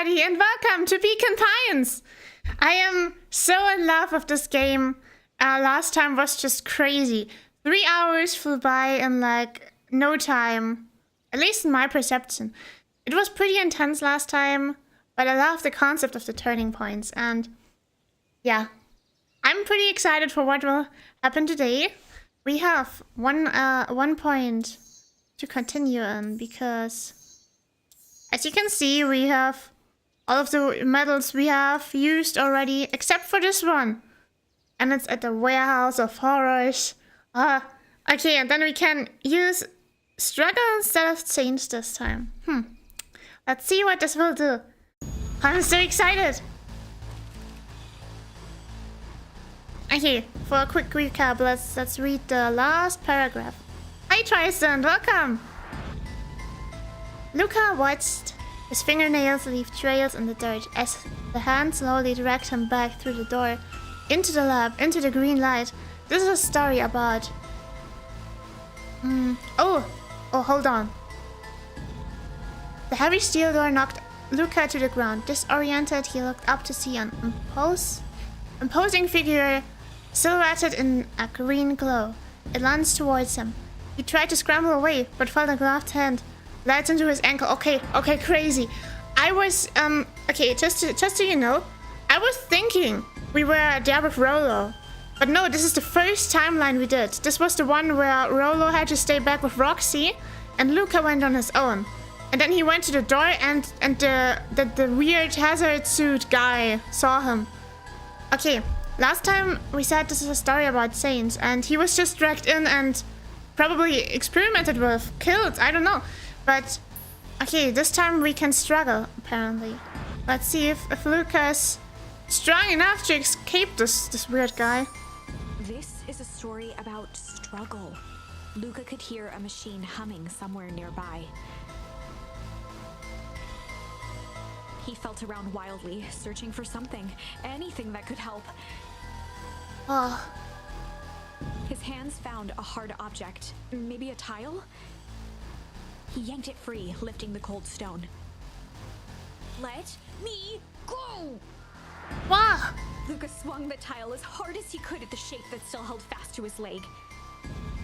everybody, and welcome to Beacon Pines! I am so in love with this game. Last time was just crazy. 3 hours flew by in like no time, at least in my perception. It was pretty intense last time, but I love the concept of the turning points, and yeah. I'm pretty excited for what will happen today. We have one point to continue in, because as you can see, we have all of the medals we have used already, except for this one. And it's at the Warehouse of Horrors. Okay, and then we can use Struggle instead of Change this time. Let's see what this will do. I'm so excited. Okay, for a quick recap, let's read the last paragraph. Hi Tristan, welcome! Luca watched his fingernails leave trails in the dirt as the hand slowly dragged him back through the door, into the lab, into the green light. This is a story about... Oh, hold on. The heavy steel door knocked Luca to the ground. Disoriented, he looked up to see an imposing figure silhouetted in a green glow. It lunged towards him. He tried to scramble away, but felt a gloved hand light into his ankle. Okay, crazy. I was, okay, just so you know, I was thinking we were there with Rolo. But no, this is the first timeline we did. This was the one where Rolo had to stay back with Roxy, and Luca went on his own. And then he went to the door, and the weird hazard suit guy saw him. Okay, last time we said this is a story about saints, and he was just dragged in and probably experimented with, killed, I don't know. But, okay, this time we can struggle, apparently. Let's see if Luca's strong enough to escape this weird guy. This is a story about struggle. Luca could hear a machine humming somewhere nearby. He felt around wildly, searching for something, anything that could help. His hands found a hard object, maybe a tile? He yanked it free, lifting the cold stone. Let me go! Wow! Luca swung the tile as hard as he could at the shape that still held fast to his leg.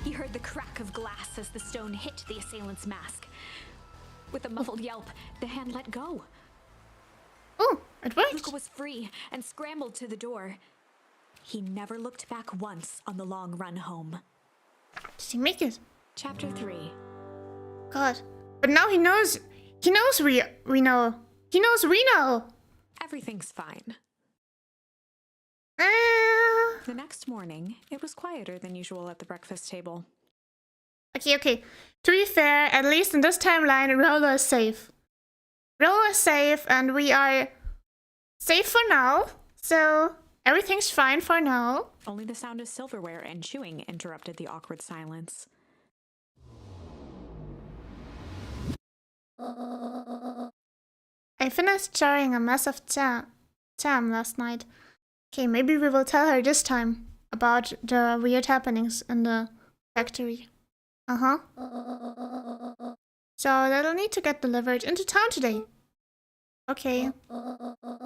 He heard the crack of glass as the stone hit the assailant's mask. With a muffled yelp, the hand let go. Oh, it worked. Luca was free and scrambled to the door. He never looked back once on the long run home. Did he make it? Chapter 3. God. But now he knows we know. He knows we know. Everything's fine. The next morning, it was quieter than usual at the breakfast table. Okay. To be fair, at least in this timeline, Rolo is safe. Rolo is safe, and we are safe for now. So everything's fine for now. Only the sound of silverware and chewing interrupted the awkward silence. I finished jarring a mess of jam last night. Okay, maybe we will tell her this time about the weird happenings in the factory. So that'll need to get delivered into town today. Okay.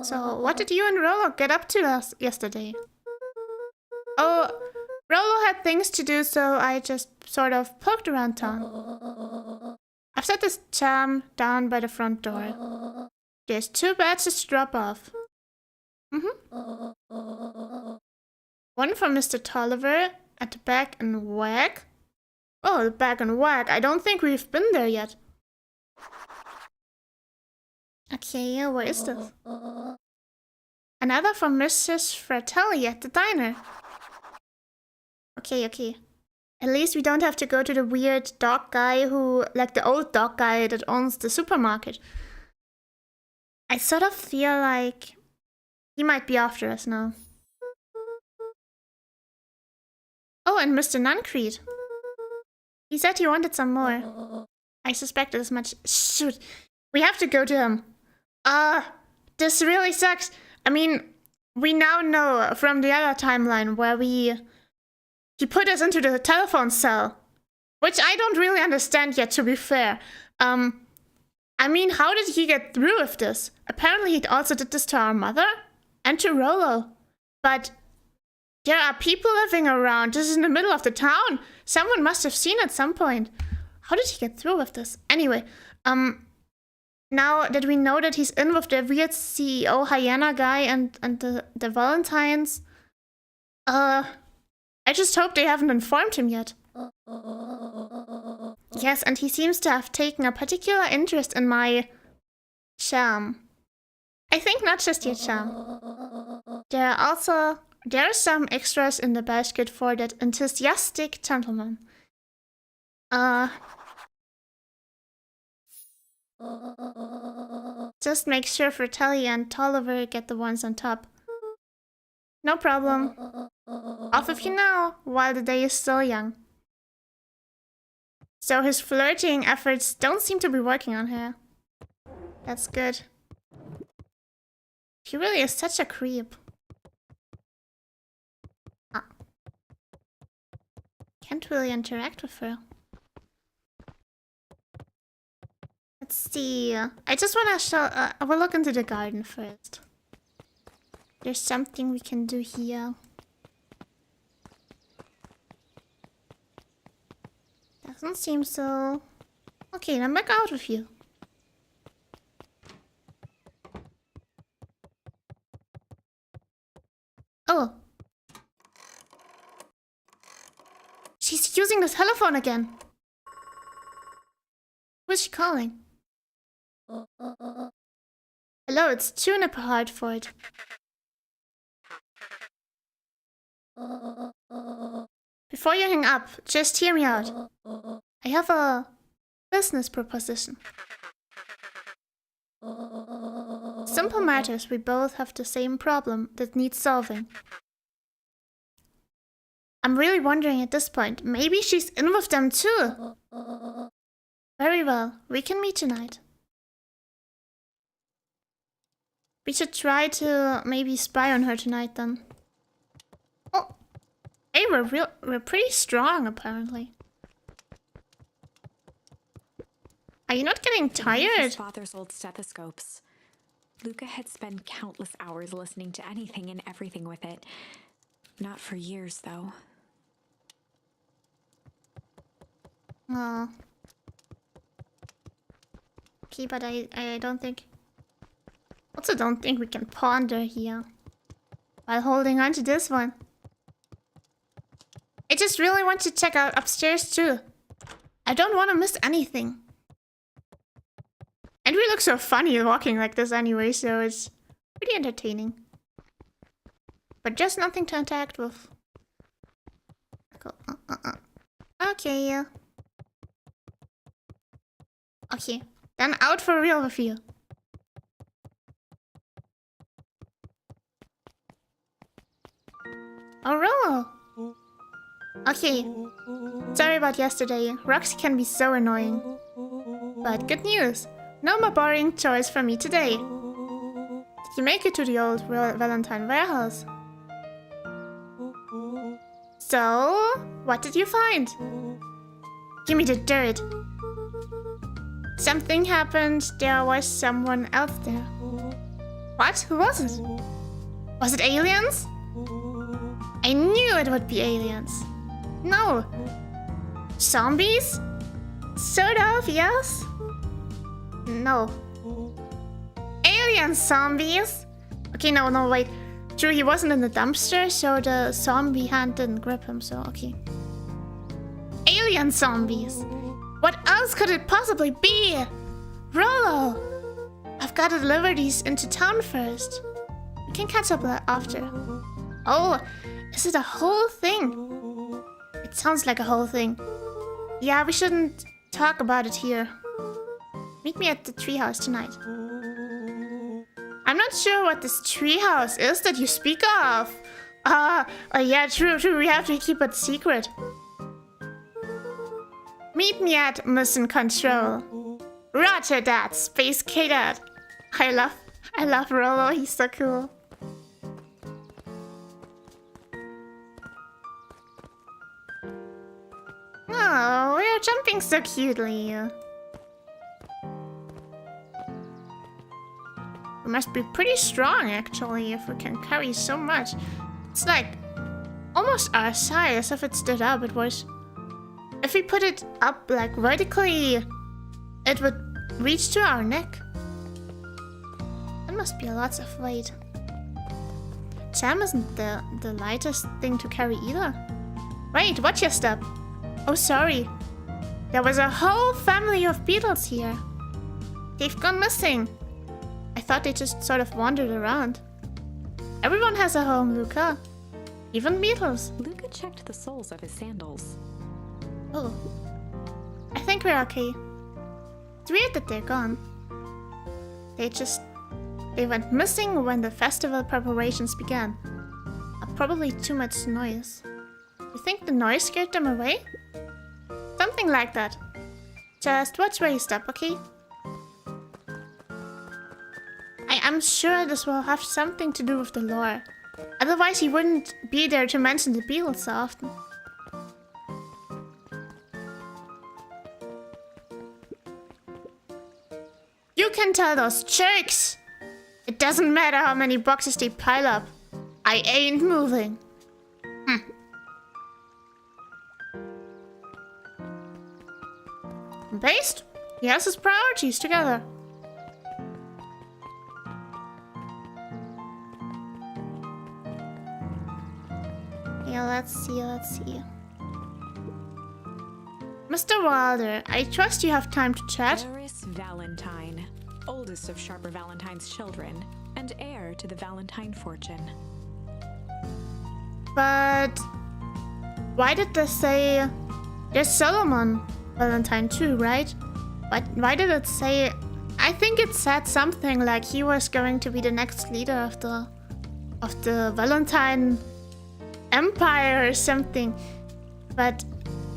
So what did you and Rolo get up to yesterday? Oh, Rolo had things to do, so I just sort of poked around town. I've set this jam down by the front door. There's 2 badges to drop off. One for Mr. Tolliver at the Bag and Wag. Oh, the Bag and Wag. I don't think we've been there yet. Okay, where is this? Another for Mrs. Fratelli at the diner. Okay. At least we don't have to go to the weird dog guy like the old dog guy that owns the supermarket. I sort of feel like he might be after us now. Oh, and Mr. Nuncreed. He said he wanted some more. I suspected as much. Shoot, we have to go to him. This really sucks. I mean, we now know from the other timeline where he put us into the telephone cell, which I don't really understand yet, to be fair. I mean, how did he get through with this? Apparently he also did this to our mother and to Rolo. But there are people living around. This is in the middle of the town. Someone must have seen at some point. How did he get through with this? Anyway, now that we know that he's in with the weird CEO hyena guy and the Valentines, I just hope they haven't informed him yet. Yes, and he seems to have taken a particular interest in my charm. I think not just your charm. There are some extras in the basket for that enthusiastic gentleman. Just make sure Fratelli and Tolliver get the ones on top. No problem. Off of you now, while the day is still young. So his flirting efforts don't seem to be working on her. That's good. He really is such a creep. Can't really interact with her. Let's see. I just want to show... I will look into the garden first. There's something we can do here. Doesn't seem so... Okay, then back out with you. Oh. She's using the telephone again. Who is she calling? Hello, it's Juniper Hartford. Before you hang up, just hear me out. I have a business proposition. Simple matters, we both have the same problem that needs solving. I'm really wondering at this point, maybe she's in with them too. Very well, we can meet tonight. We should try to maybe spy on her tonight then. Oh, hey, we're pretty strong apparently. Are you not getting tired? His father's old stethoscopes. Luca had spent countless hours listening to anything and everything with it. Not for years, though. Oh. Okay, but I don't think... Also don't think we can ponder here. While holding on to this one. I just really want to check out upstairs too. I don't want to miss anything. And we look so funny walking like this anyway, so it's pretty entertaining. But just nothing to interact with. Okay. Okay, then out for real with you. Oh, Rollo. Okay. Sorry about yesterday. Roxy can be so annoying. But good news. No more boring chores for me today. Did you make it to the old Valentine warehouse? So, what did you find? Give me the dirt. Something happened. There was someone else there. What? Who was it? Was it aliens? I knew it would be aliens. No. Zombies? Sort of, yes? No. Alien zombies? Okay, no, wait. True, he wasn't in the dumpster, so the zombie hand didn't grip him, so okay. Alien zombies. What else could it possibly be? Rollo! I've got to deliver these into town first. We can catch up after. Oh, is it a whole thing? It sounds like a whole thing. Yeah, we shouldn't talk about it here. Meet me at the treehouse tonight. I'm not sure what this treehouse is that you speak of. Yeah, true, we have to keep it secret. Meet me at Mission Control. Roger that, Space Cadet. I love Rollo, he's so cool. Oh, we're jumping so cutely. We must be pretty strong, actually, if we can carry so much. It's like almost our size. If it stood up, it was... If we put it up, like, vertically, it would reach to our neck. That must be lots of weight. Jam isn't the lightest thing to carry either. Wait, watch your step. Oh, sorry. There was a whole family of beetles here. They've gone missing. I thought they just sort of wandered around. Everyone has a home, Luca. Even beetles. Luca checked the soles of his sandals. Oh. I think we're okay. It's weird that they're gone. They went missing when the festival preparations began. Probably too much noise. You think the noise scared them away? Something like that. Just watch where you step, okay? I'm sure this will have something to do with the lore. Otherwise he wouldn't be there to mention the beetles so often. You can tell those jerks! It doesn't matter how many boxes they pile up. I ain't moving. Based? He has his priorities together. Yeah, let's see. Mr. Wilder, I trust you have time to chat. Eris Valentine, oldest of Sharper Valentine's children, and heir to the Valentine fortune. But why did they say there's Solomon Valentine too, right? But why did it say? I think it said something like he was going to be the next leader of the Valentine Empire or something. But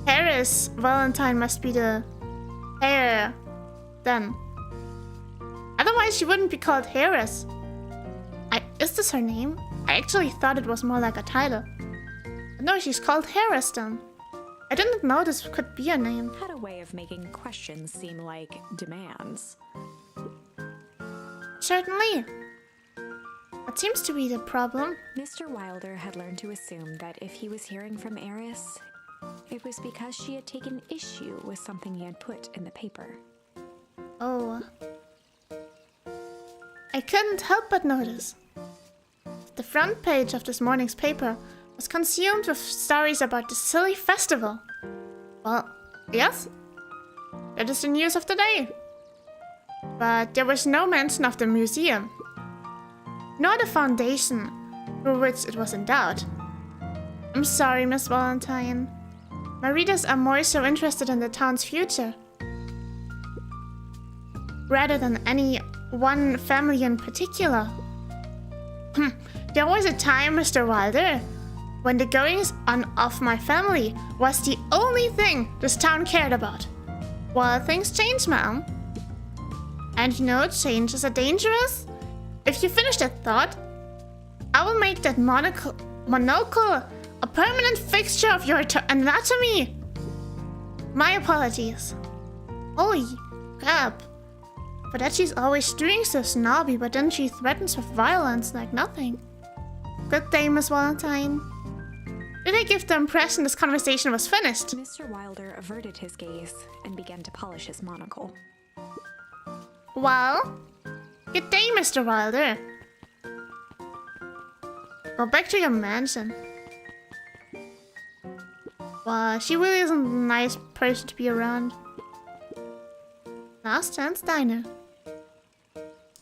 Harris Valentine must be the heir then. Otherwise she wouldn't be called Harris. Is this her name? I actually thought it was more like a title. But no, she's called Harris then. I didn't know this could be a name. Had a way of making questions seem like demands. Certainly. What seems to be the problem? Mr. Wilder had learned to assume that if he was hearing from Eris, it was because she had taken issue with something he had put in the paper. Oh. I couldn't help but notice. The front page of this morning's paper was consumed with stories about the silly festival. Well, yes, that is the news of the day. But there was no mention of the museum, nor the foundation through which it was endowed. I'm sorry, Miss Valentine. My readers are more so interested in the town's future, rather than any one family in particular. There was a time, Mr. Wilder, when the goings-on of my family was the only thing this town cared about. Well, things change, ma'am. And you know, changes are dangerous. If you finish that thought, I will make that monocle a permanent fixture of your anatomy. My apologies. Holy crap. For that she's always doing so snobby, but then she threatens with violence like nothing. Good day, Miss Valentine. Did I give the impression this conversation was finished? Mr. Wilder averted his gaze and began to polish his monocle. Well, good day, Mr. Wilder. Go back to your mansion. Wow, she really isn't a nice person to be around. Last chance diner.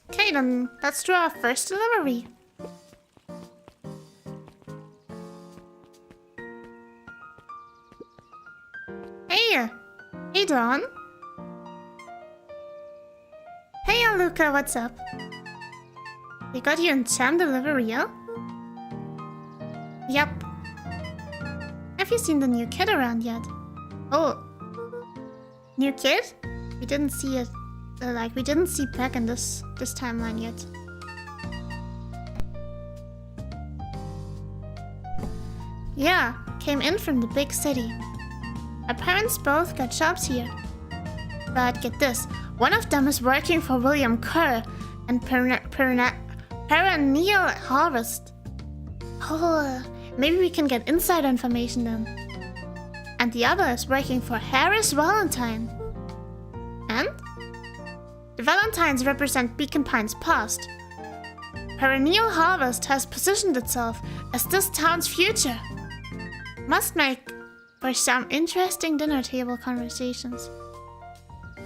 Okay, then let's do our first delivery. Hey Dawn. Hey Luca, what's up? We got you in Jam delivery, yeah? Yep. Have you seen the new kid around yet? Oh, new kid? We didn't see it. We didn't see Beck in this timeline yet. Yeah, came in from the big city. Our parents both got jobs here. But get this, one of them is working for William Kerr, and perennial harvest. Oh, maybe we can get insider information then. And the other is working for Harris Valentine. And? The Valentines represent Beacon Pine's past. Perennial Harvest has positioned itself as this town's future. Must make for some interesting dinner table conversations.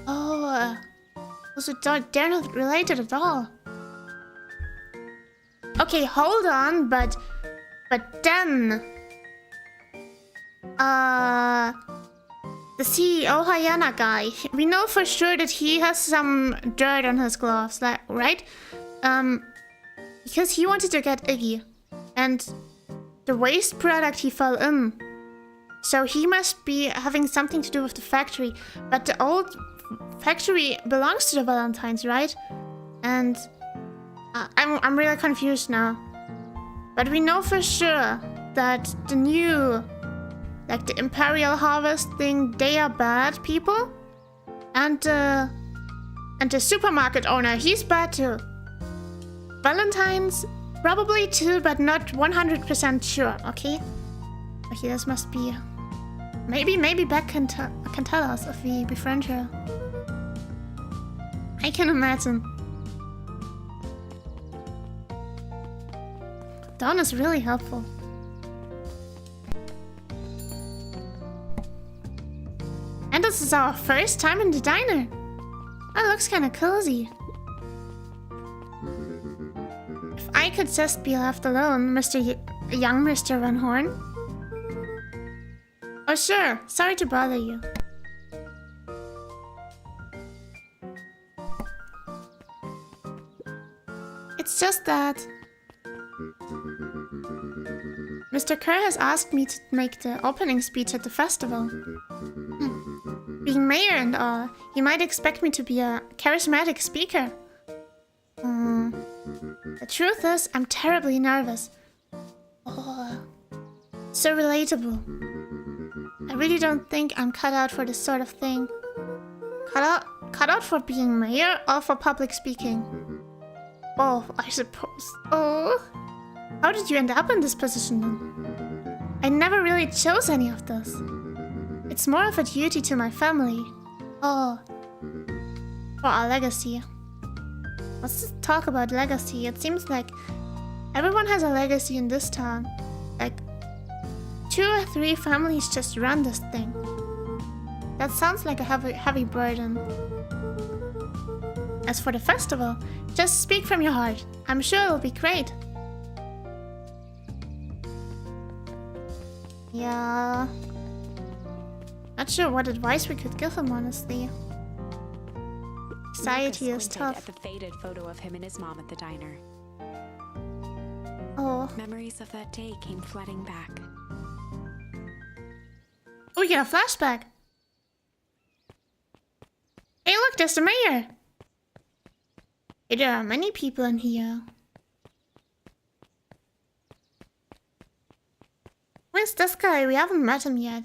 Oh, they're not related at all. Okay, hold on, but then the CEO Hyena guy, we know for sure that he has some dirt on his gloves, like, right? Because he wanted to get Iggy, and the waste product he fell in. So he must be having something to do with the factory, but the old factory belongs to the Valentines, right? And I'm really confused now. But we know for sure that the new, like the Imperial Harvest thing, they are bad people. And the supermarket owner, he's bad too. Valentines, probably too, but not 100% sure, okay? Okay, this must be... Maybe Beck can tell us if we befriend her. I can imagine. Dawn is really helpful. And this is our first time in the diner. That looks kind of cozy. If I could just be left alone, young Mr. Van Horn. Oh sure, sorry to bother you. It's just that Mr. Kerr has asked me to make the opening speech at the festival. Being mayor and all, he might expect me to be a charismatic speaker. The truth is, I'm terribly nervous. Oh, so relatable. I really don't think I'm cut out for this sort of thing. Cut out for being mayor or for public speaking? Oh, I suppose. Oh, how did you end up in this position then? I never really chose any of this. It's more of a duty to my family. Oh, for our legacy. Let's just talk about legacy. It seems like everyone has a legacy in this town. Like 2 or 3 families just run this thing. That sounds like a heavy burden. As for the festival, just speak from your heart. I'm sure it'll be great. Yeah. Not sure what advice we could give him, honestly. Anxiety is tough. At the faded photo of him and his mom at the diner. Oh. Memories of that day came flooding back. Oh, we get a flashback. Hey, look, there's the mayor. Hey, there are many people in here. Where's this guy? We haven't met him yet.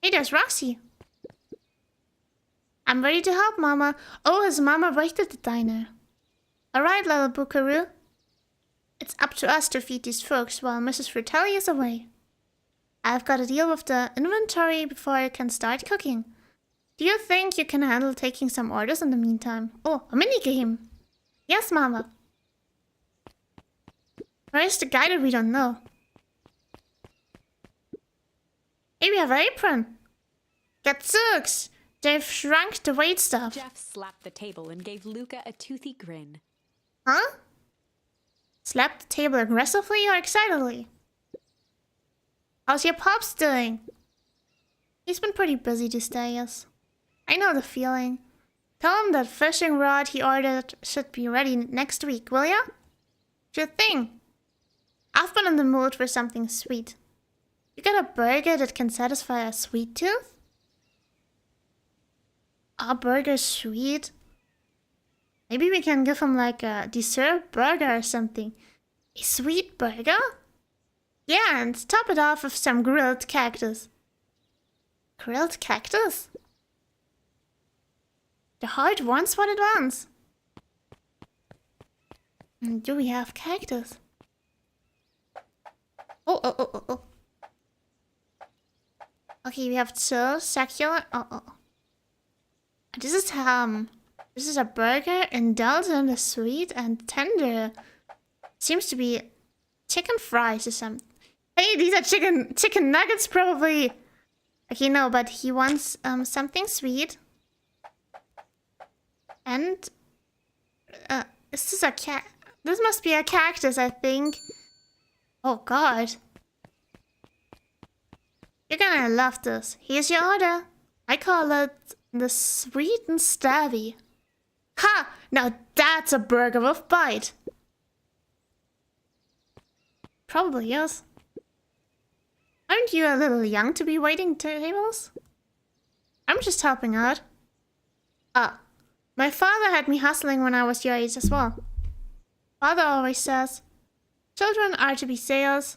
Hey, there's Roxy. I'm ready to help, Mama. Oh, his mama worked at the diner. Alright, little buckaroo. It's up to us to feed these folks while Mrs. Fratelli is away. I've got to deal with the inventory before I can start cooking. Do you think you can handle taking some orders in the meantime? Oh, a minigame. Yes, Mama. Where's the guy that we don't know? Hey, we have an apron. Gadzooks! They've shrunk the wait staff. Jeff slapped the table and gave Luca a toothy grin. Huh? Slapped the table aggressively or excitedly? How's your pops doing? He's been pretty busy these days. I know the feeling. Tell him that fishing rod he ordered should be ready next week, will ya? Sure thing. I've been in the mood for something sweet. You got a burger that can satisfy a sweet tooth? A burger sweet? Maybe we can give him like a dessert burger or something. A sweet burger? Yeah, and top it off with some grilled cactus. Grilled cactus? The heart wants what it wants. And do we have cactus? Oh. Okay, we have chill, succulent. Oh. This is a burger indulgent, and sweet and tender. Seems to be chicken fries or something. Hey, these are chicken nuggets probably. Okay, no, but he wants something sweet. And is this a cat? This must be a cactus, I think. Oh God. You're gonna love this. Here's your order. I call it the sweet and stabby. Ha! Now that's a burger with bite. Probably is. Aren't you a little young to be waiting tables? I'm just helping out. Ah, my father had me hustling when I was your age as well. Father always says, children are to be sails,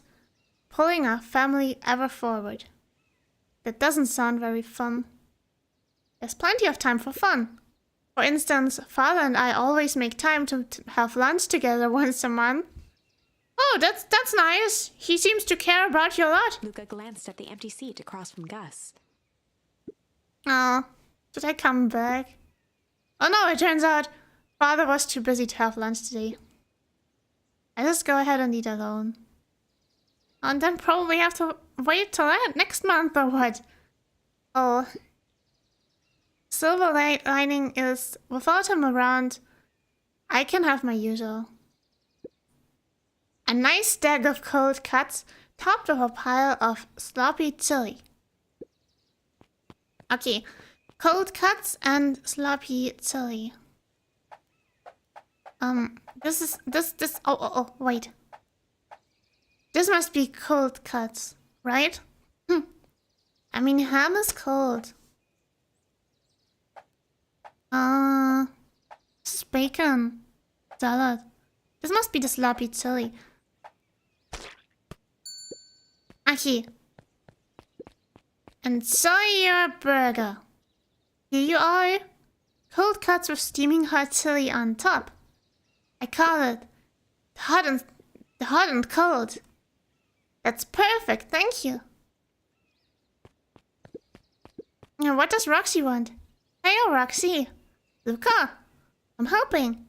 pulling our family ever forward. That doesn't sound very fun. There's plenty of time for fun. For instance, father and I always make time to have lunch together once a month. Oh, that's nice. He seems to care about you a lot. Luca glanced at the empty seat across from Gus. Oh, should I come back? Oh no, it turns out father was too busy to have lunch today. I just go ahead and eat alone. And then probably have to wait till next month or what? Oh. Silver lining is, without him around, I can have my usual. A nice stack of cold cuts, topped with a pile of sloppy chili. Okay, cold cuts and sloppy chili. Oh, wait. This must be cold cuts, right? I mean, ham is cold. This is bacon. Salad. This must be the sloppy chili. Okay. Enjoy your burger. Here you are. Cold cuts with steaming hot chili on top. I call it the hot and cold. That's perfect, thank you. Now, what does Roxy want? Hey, Roxy. Luca, I'm hoping.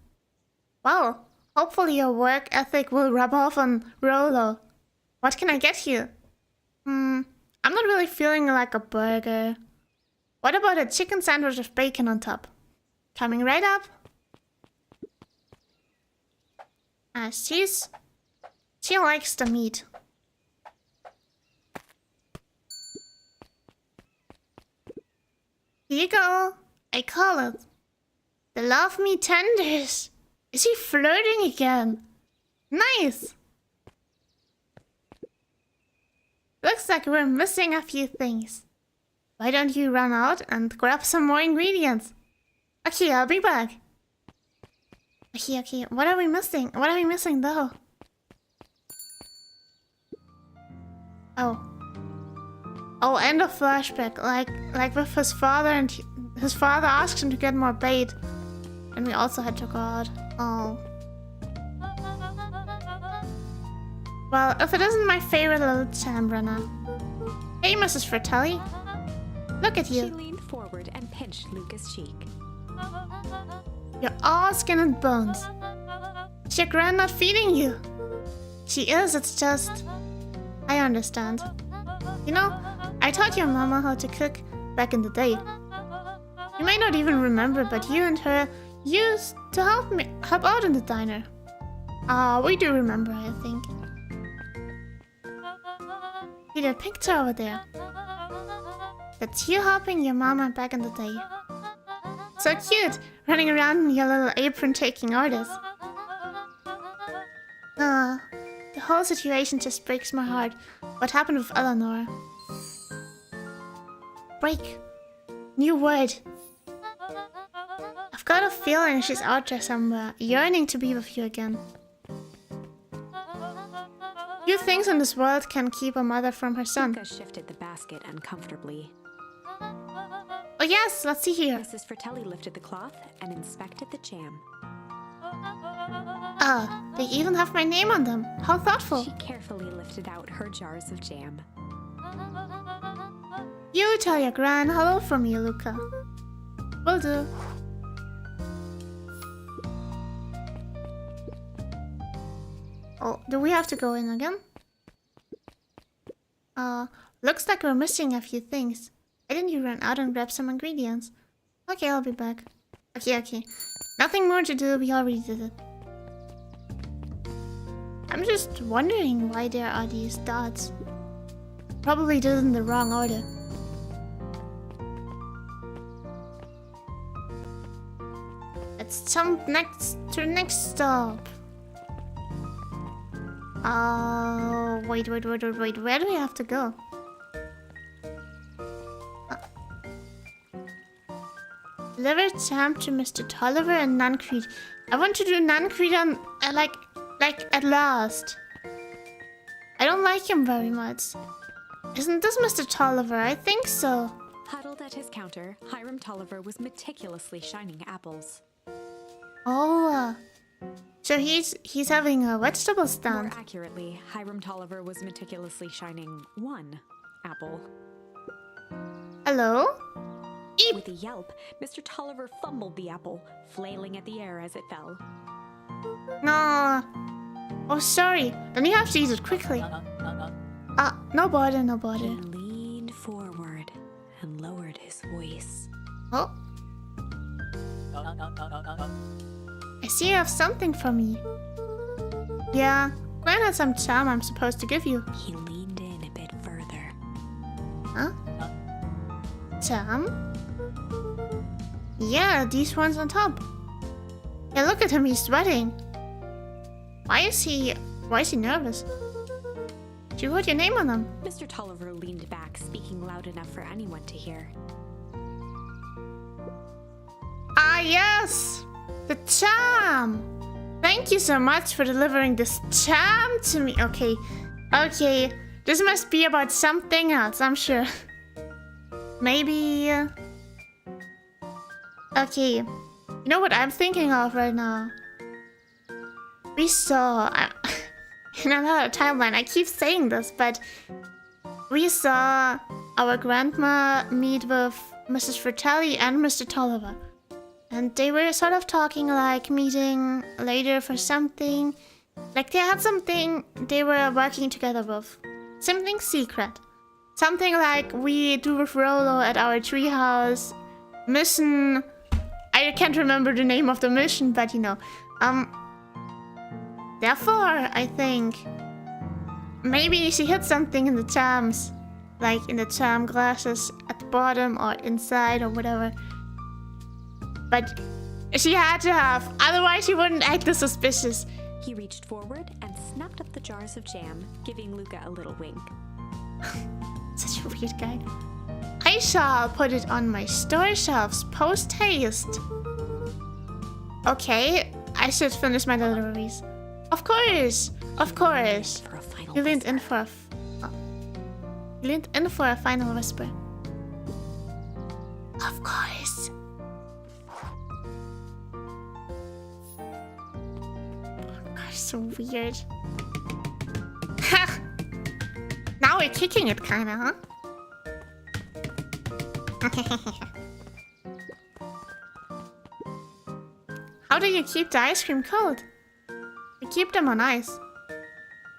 Wow, hopefully your work ethic will rub off on Rolo. What can I get you? I'm not really feeling like a burger. What about a chicken sandwich with bacon on top? Coming right up. She likes the meat. Here you go. I call it the love me tenders. Is he flirting again? Nice. Looks like we're missing a few things. Why don't you run out and grab some more ingredients? Okay, I'll be back. Okay. What are we missing? What are we missing though? Oh, and a flashback, like with his father, and his father asked him to get more bait, and we also had to go out. Oh. Well, if it isn't my favorite little chambrana. Hey, Mrs. Fratelli. Look at you. She leaned forward and pinched Luca's cheek. You're all skin and bones. Is your gran not feeding you? She is, it's just... I understand. You know, I taught your mama how to cook back in the day. You may not even remember, but you and her used to help out in the diner. We do remember, I think. See that picture over there? That's you helping your mama back in the day. So cute, running around in your little apron taking orders. The whole situation just breaks my heart. What happened with Eleanor? Break. New word. I've got a feeling she's out there somewhere, yearning to be with you again. Few things in this world can keep a mother from her son. Luca shifted the basket uncomfortably. Oh yes, let's see here. Mrs. Fratelli lifted the cloth and inspected the jam. Ah, they even have my name on them. How thoughtful. She carefully lifted out her jars of jam. You tell your gran hello from me, Luca. Will do. Oh, do we have to go in again? Looks like we're missing a few things. Why didn't you run out and grab some ingredients? Okay, I'll be back. Okay. Nothing more to do, we already did it. I'm just wondering why there are these dots. Probably did it in the wrong order. Let's jump to the next stop. Wait, where do we have to go? Deliver jam to Mr. Tolliver and Nancreed. I want to do Nancreed on, like at last. I don't like him very much. Isn't this Mr. Tolliver? I think so. Huddled at his counter, Hiram Tolliver was meticulously shining apples. Oh, so he's having a vegetable stand. More accurately, Hiram Tolliver was meticulously shining one apple. Hello? Eep. With a yelp, Mr. Tolliver fumbled the apple, flailing at the air as it fell. No. Oh, sorry. Then you have to eat it quickly. No bother. He leaned forward and lowered his voice. Oh. I see you have something for me. Yeah, Gwen has some jam I'm supposed to give you. He leaned in a bit further. Huh? Jam? Yeah, these ones on top. Yeah, look at him, he's sweating. Why is he nervous? You wrote your name on them. Mr. Tolliver leaned back, speaking loud enough for anyone to hear. Ah, yes! The jam! Thank you so much for delivering this jam to me. Okay. This must be about something else, I'm sure. Maybe... Okay. You know what I'm thinking of right now? We saw... in another timeline, I keep saying this, but... We saw our grandma meet with Mrs. Fratelli and Mr. Tolliver. And they were sort of talking, like, meeting later for something. Like, they had something they were working together with. Something secret. Something like we do with Rolo at our treehouse. Mission... I can't remember the name of the mission, but you know. Therefore, I think... Maybe she hid something in the jams. Like, in the jam glasses at the bottom or inside or whatever. But she had to have, otherwise she wouldn't act this suspicious. He reached forward and snapped up the jars of jam, giving Luca a little wink. Such a weird guy. I shall put it on my store shelves post-haste. Okay, I should finish my deliveries. Of course. He leaned in for a final whisper. Of course. So weird. Ha! Now we're kicking it, kinda, huh? How do you keep the ice cream cold? We keep them on ice.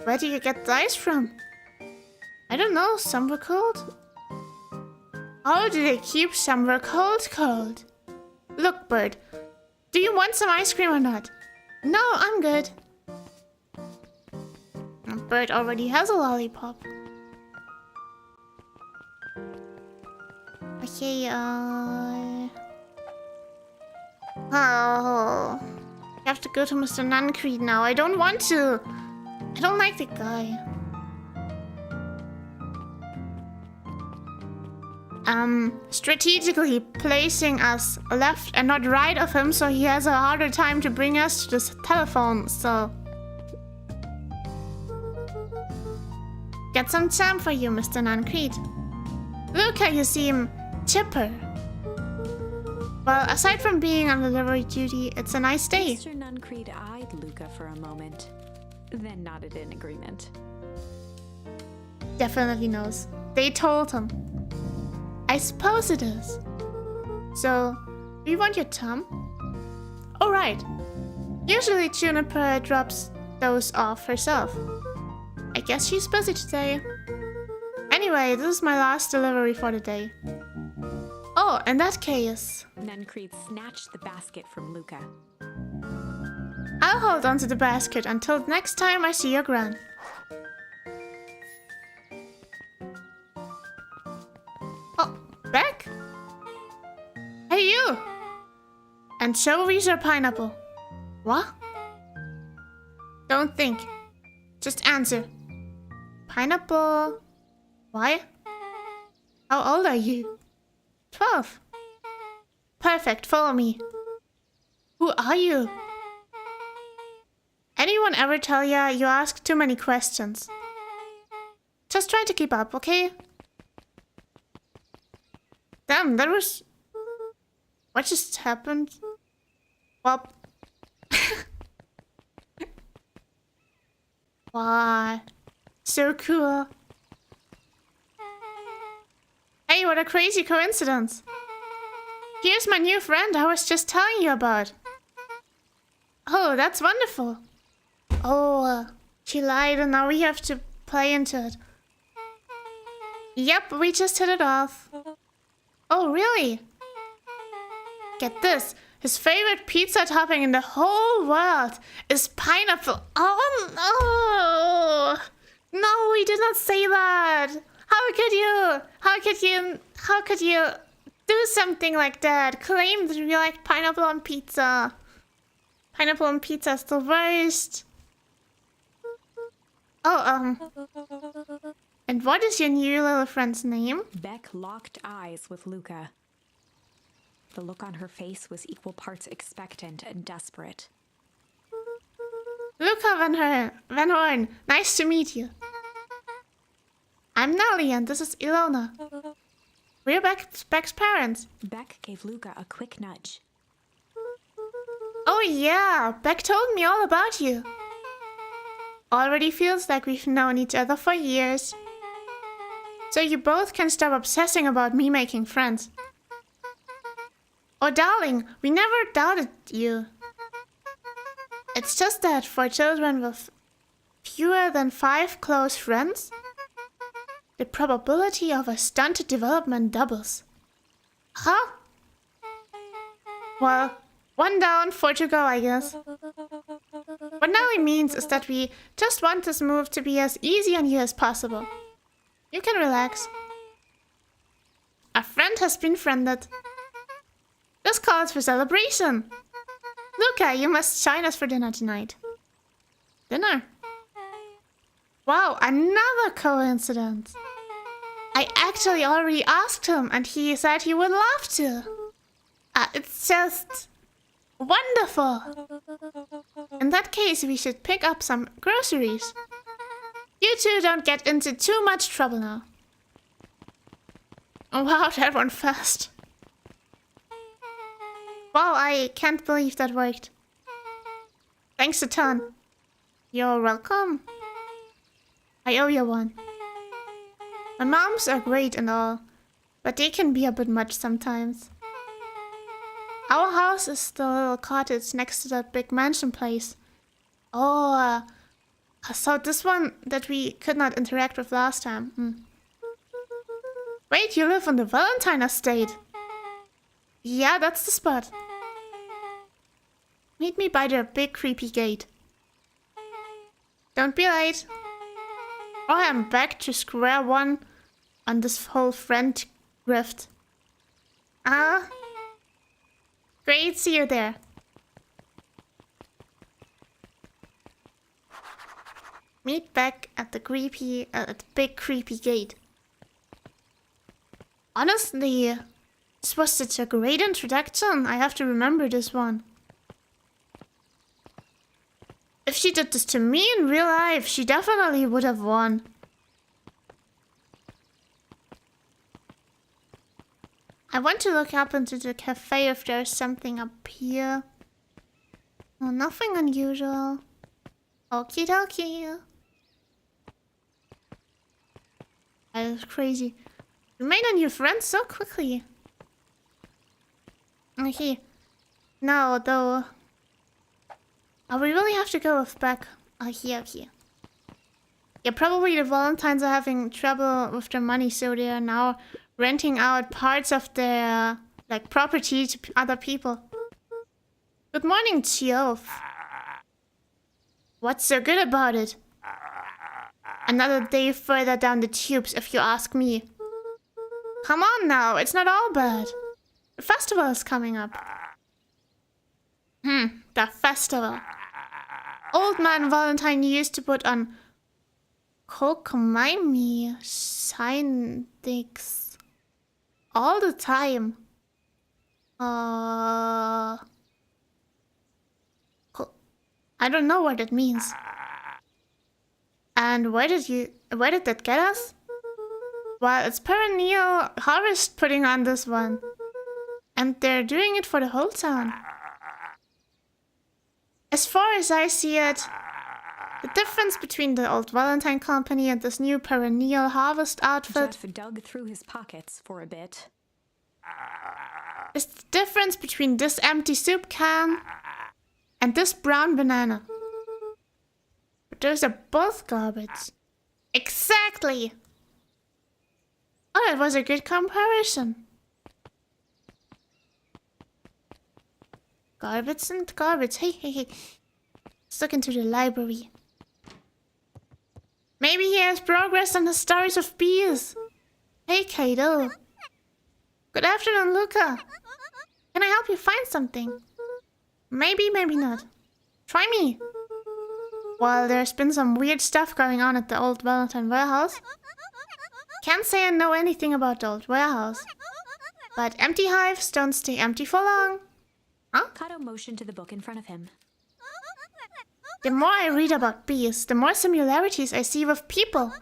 Where do you get the ice from? I don't know, some were cold. How do they keep somewhere cold? Look, Bird, do you want some ice cream or not? No, I'm good. Bird already has a lollipop. Okay, Oh. I have to go to Mr. Nancreed now. I don't want to. I don't like the guy. Strategically placing us left and not right of him, so he has a harder time to bring us to this telephone, so... Got some jam for you, Mr. Nancreed. Look how you seem chipper. Well, aside from being on delivery duty, it's a nice day. Mr. Nuncreed eyed Luca for a moment, then nodded in agreement. Definitely knows. They told him. I suppose it is. So, do you want your Tom? Oh, right. Usually Juniper drops those off herself. I guess she's busy today. Anyway, this is my last delivery for the day. Oh, in that case... Nuncreed snatched the basket from Luca. I'll hold on to the basket until next time I see your gran. Oh, Beck? Hey, you! Anchovies or pineapple? What? Don't think. Just answer. Pineapple. Why? How old are you? 12. Perfect, follow me. Who are you? Anyone ever tell ya you ask too many questions? Just try to keep up, okay? Damn, that was... What just happened? Well... Wow. So cool. Hey, what a crazy coincidence. Here's my new friend I was just telling you about. Oh, that's wonderful. Oh, she lied and now we have to play into it. Yep, we just hit it off. Oh, really? Get this. His favorite pizza topping in the whole world is pineapple. Oh, no. No, we did not say that. How could you? How could you do something like that? Claim that you like pineapple on pizza. Pineapple on pizza is the worst. Oh, and what is your new little friend's name? Beck locked eyes with Luca. The look on her face was equal parts expectant and desperate. Luca Van Horn, nice to meet you. I'm Nellie and this is Ilona. We're Beck's parents. Beck gave Luca a quick nudge. Oh yeah, Beck told me all about you. Already feels like we've known each other for years. So you both can stop obsessing about me making friends. Oh darling, we never doubted you. It's just that for children with fewer than 5 close friends, the probability of a stunted development doubles. Huh? Well, 1 down, 4 to go, I guess. What Nelly means is that we just want this move to be as easy on you as possible. You can relax. A friend has been friended. This calls for celebration. Luca, you must join us for dinner tonight. Dinner? Wow, another coincidence. I actually already asked him and he said he would love to. It's just wonderful. In that case, we should pick up some groceries. You two don't get into too much trouble now. Oh, wow, that went fast. Wow, I can't believe that worked. Thanks a ton. You're welcome. I owe you one. My moms are great and all, but they can be a bit much sometimes. Our house is the little cottage next to that big mansion place. Oh, so this one that we could not interact with last time. Wait, you live on the Valentine estate? Yeah, that's the spot. Meet me by the big creepy gate. Don't be late. Oh, I'm back to square one on this whole friend grift. Great, see you there. Meet back at the big creepy gate. Honestly, this was such a great introduction. I have to remember this one. If she did this to me in real life, she definitely would have won. I I want to look up into the cafe if there's something up here. Oh, nothing unusual. Okie dokie. That is crazy. You made a new friend so quickly. Okay. Now, though. Oh, we really have to go with back. Oh, here. Yeah, probably the Valentines are having trouble with their money, so they are now renting out parts of their, like, property to other people. Good morning, Chiof. What's so good about it? Another day further down the tubes, if you ask me. Come on now, it's not all bad. The festival is coming up. The festival. Old man Valentine used to put on Kokomaimi Shindigs all the time. I don't know what it means. And where did that get us? Well, it's perennial harvest putting on this one. And they're doing it for the whole town. As far as I see it, the difference between the old Valentine company and this new perennial harvest outfit Jeff dug through his pockets for a bit. is the difference between this empty soup can and this brown banana. But those are both garbage. Exactly! Oh, that was a good comparison. Garbage and garbage. Hey. Let's look into the library. Maybe he has progress on the stories of bees. Hey, Kato. Good afternoon, Luca. Can I help you find something? Maybe, maybe not. Try me. Well, there's been some weird stuff going on at the old Valentine warehouse. Can't say I know anything about the old warehouse. But empty hives don't stay empty for long. Huh? Kato motioned to the book in front of him. The more I read about bees, the more similarities I see with people.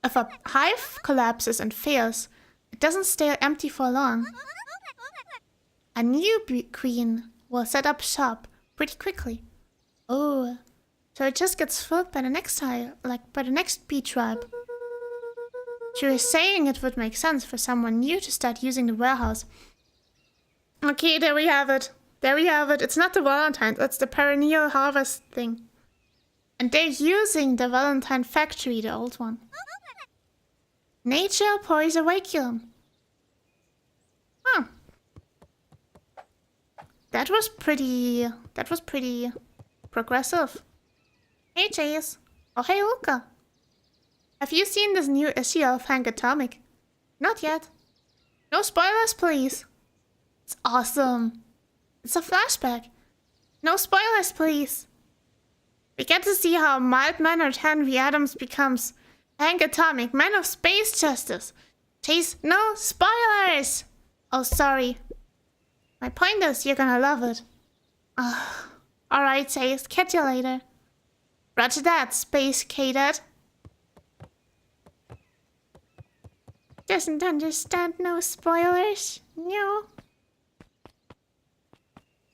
If a hive collapses and fails, it doesn't stay empty for long. A new queen will set up shop pretty quickly. Oh, so it just gets filled by the next hive, like by the next bee tribe. She was saying it would make sense for someone new to start using the warehouse. Okay, there we have it. There we have it. It's not the Valentine, it's the perennial harvest thing. And they're using the Valentine factory, the old one. Nature poise a vacuum. Huh. That was pretty progressive. Hey, Chase. Oh, hey, Luca. Have you seen this new issue of Hank Atomic? Not yet. No spoilers, please. It's awesome. It's a flashback. No spoilers, please. We get to see how mild-mannered Henry Adams becomes Hank Atomic, man of space justice. Chase, no spoilers! Oh, sorry. My point is, you're gonna love it. Alright, Chase, catch you later. Roger that, Space Cadet. Doesn't understand no spoilers. No.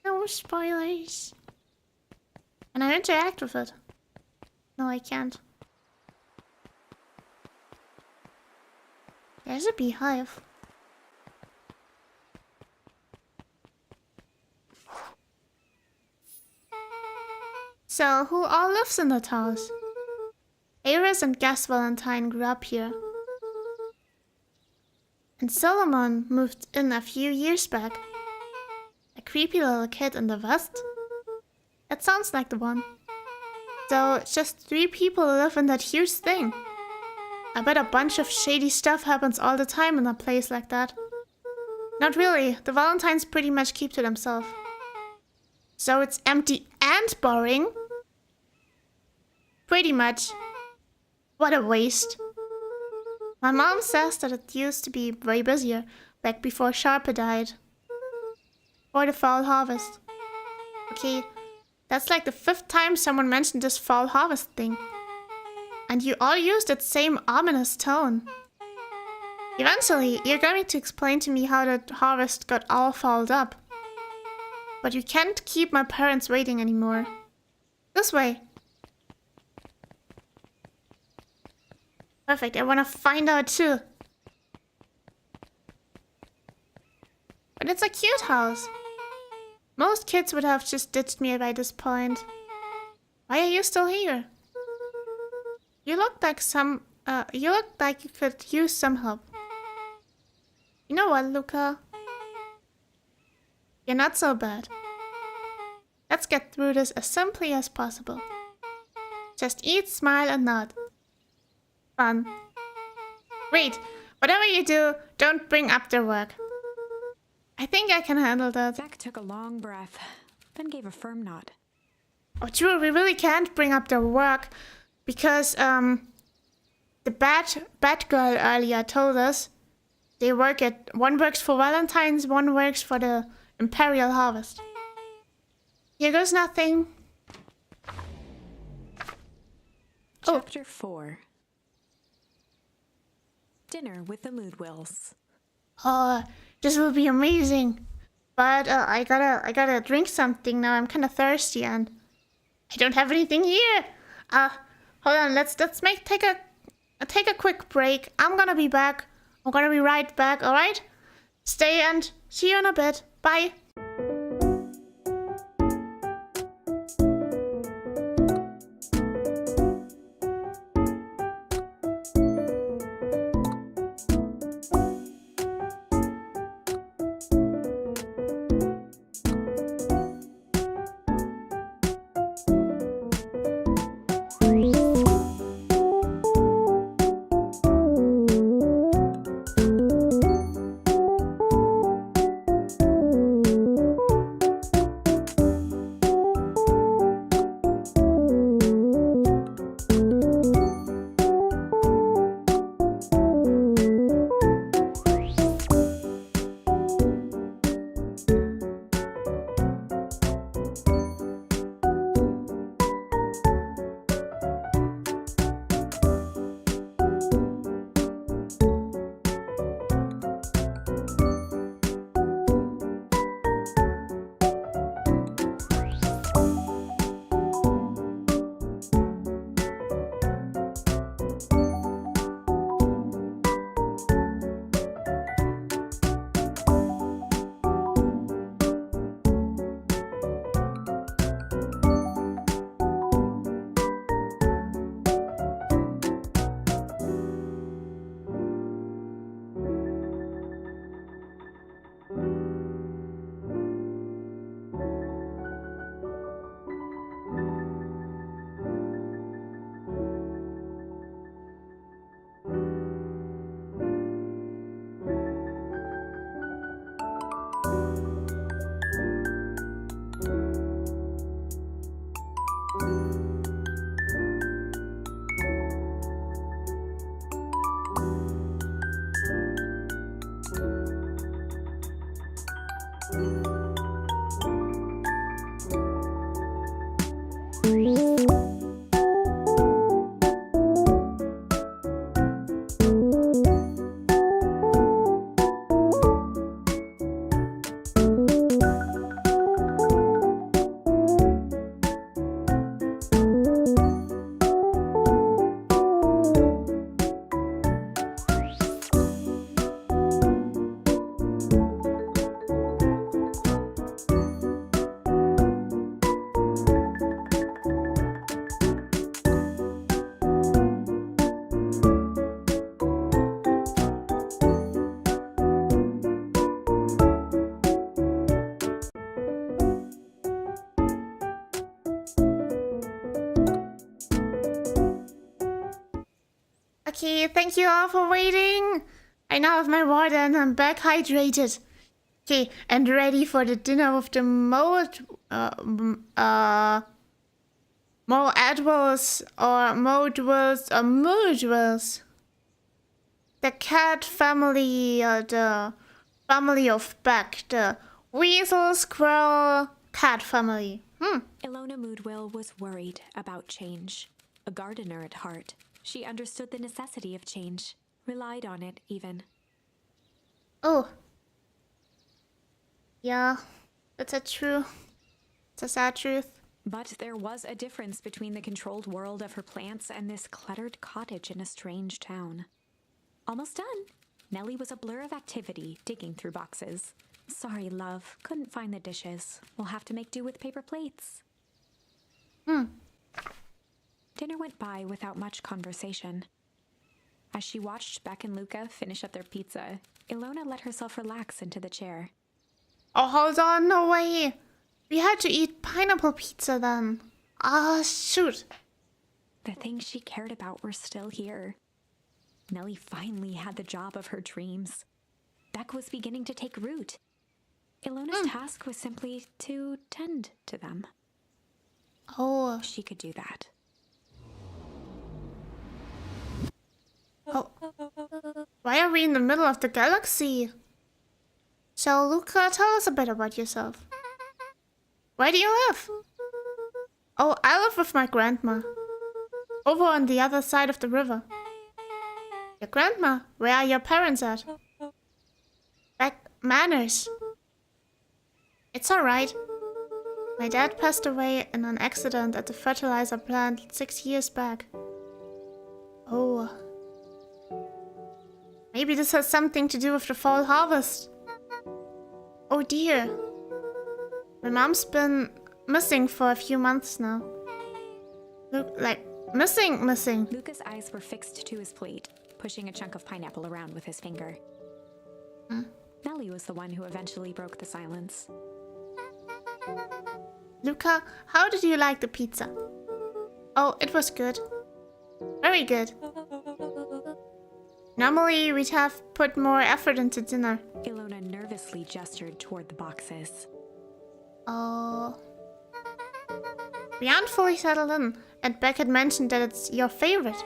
No spoilers. Can I interact with it? No, I can't. There's a beehive. So, who all lives in that house? Ares and Gus Valentine grew up here. And Solomon moved in a few years back. A creepy little kid in the West? That sounds like the one. So, just 3 people live in that huge thing. I bet a bunch of shady stuff happens all the time in a place like that. Not really, the Valentines pretty much keep to themselves. So it's empty and boring? Pretty much. What a waste. My mom says that it used to be way busier, back before Sharpa died. Or the fall harvest. Okay, that's like the 5th time someone mentioned this fall harvest thing. And you all used that same ominous tone. Eventually, you're going to explain to me how the harvest got all fouled up. But you can't keep my parents waiting anymore. This way. Perfect, I want to find out too. But it's a cute house. Most kids would have just ditched me by this point. Why are you still here? You look like you could use some help. You know what, Luca? You're not so bad. Let's get through this as simply as possible. Just eat, smile, and nod. Fun. Wait, whatever you do, don't bring up their work. I think I can handle that. Beck took a long breath, then gave a firm nod. Oh, true, we really can't bring up their work because the bad girl earlier told us they work at one works for Valentine's, one works for the Imperial Harvest. Here goes nothing. Chapter 4. Dinner with the Moodwills. Oh, this will be amazing. But I gotta drink something now. I'm kind of thirsty and I don't have anything here. Hold on. Let's take a quick break. I'm gonna be back. I'm gonna be right back. All right. Stay and see you in a bit. Bye. Okay, thank you all for waiting. I now have my water and I'm back hydrated. Okay, and ready for the dinner with the Moadwills or Moadwills or Moodwills. The cat family, the family of Beck, the weasel, squirrel, cat family. Ilona Moodwill was worried about change. A gardener at heart, she understood the necessity of change, relied on it even. Oh. Yeah, that's a true. It's a sad truth. But there was a difference between the controlled world of her plants and this cluttered cottage in a strange town. Almost done. Nellie was a blur of activity, digging through boxes. Sorry, love. Couldn't find the dishes. We'll have to make do with paper plates. Dinner went by without much conversation. As she watched Beck and Luca finish up their pizza, Ilona let herself relax into the chair. Oh, hold on, no way. We had to eat pineapple pizza then. Ah, shoot. The things she cared about were still here. Nellie finally had the job of her dreams. Beck was beginning to take root. Ilona's task was simply to tend to them. Oh. She could do that. Oh. Why are we in the middle of the galaxy? So, Luca, tell us a bit about yourself. Where do you live? Oh, I live with my grandma. Over on the other side of the river. Your grandma? Where are your parents at? Back manners. It's alright. My dad passed away in an accident at the fertilizer plant 6 years back. Oh. Maybe this has something to do with the fall harvest. Oh dear. My mom's been missing for a few months now. Look, like, missing. Luca's eyes were fixed to his plate, pushing a chunk of pineapple around with his finger. Nellie was the one who eventually broke the silence. Luca, how did you like the pizza? Oh, it was good. Very good. Normally, we'd have put more effort into dinner. Ilona nervously gestured toward the boxes. Oh. We aren't fully settled in, and Beck had mentioned that it's your favorite.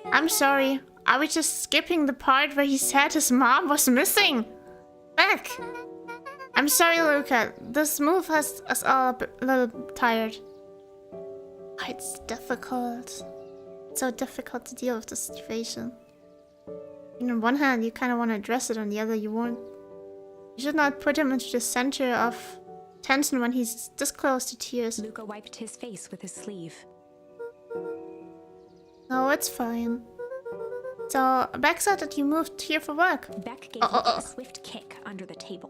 I'm sorry, are we just skipping the part where he said his mom was missing? Beck! I'm sorry, Luca. This move has us all a little tired. It's difficult. It's so difficult to deal with the situation. On one hand, you kind of want to address it, on the other, you won't. You should not put him into the center of tension when he's this close to tears. Luca wiped his face with his sleeve. No, it's fine. So, Beck said that you moved here for work. Beck gave him a swift kick under the table.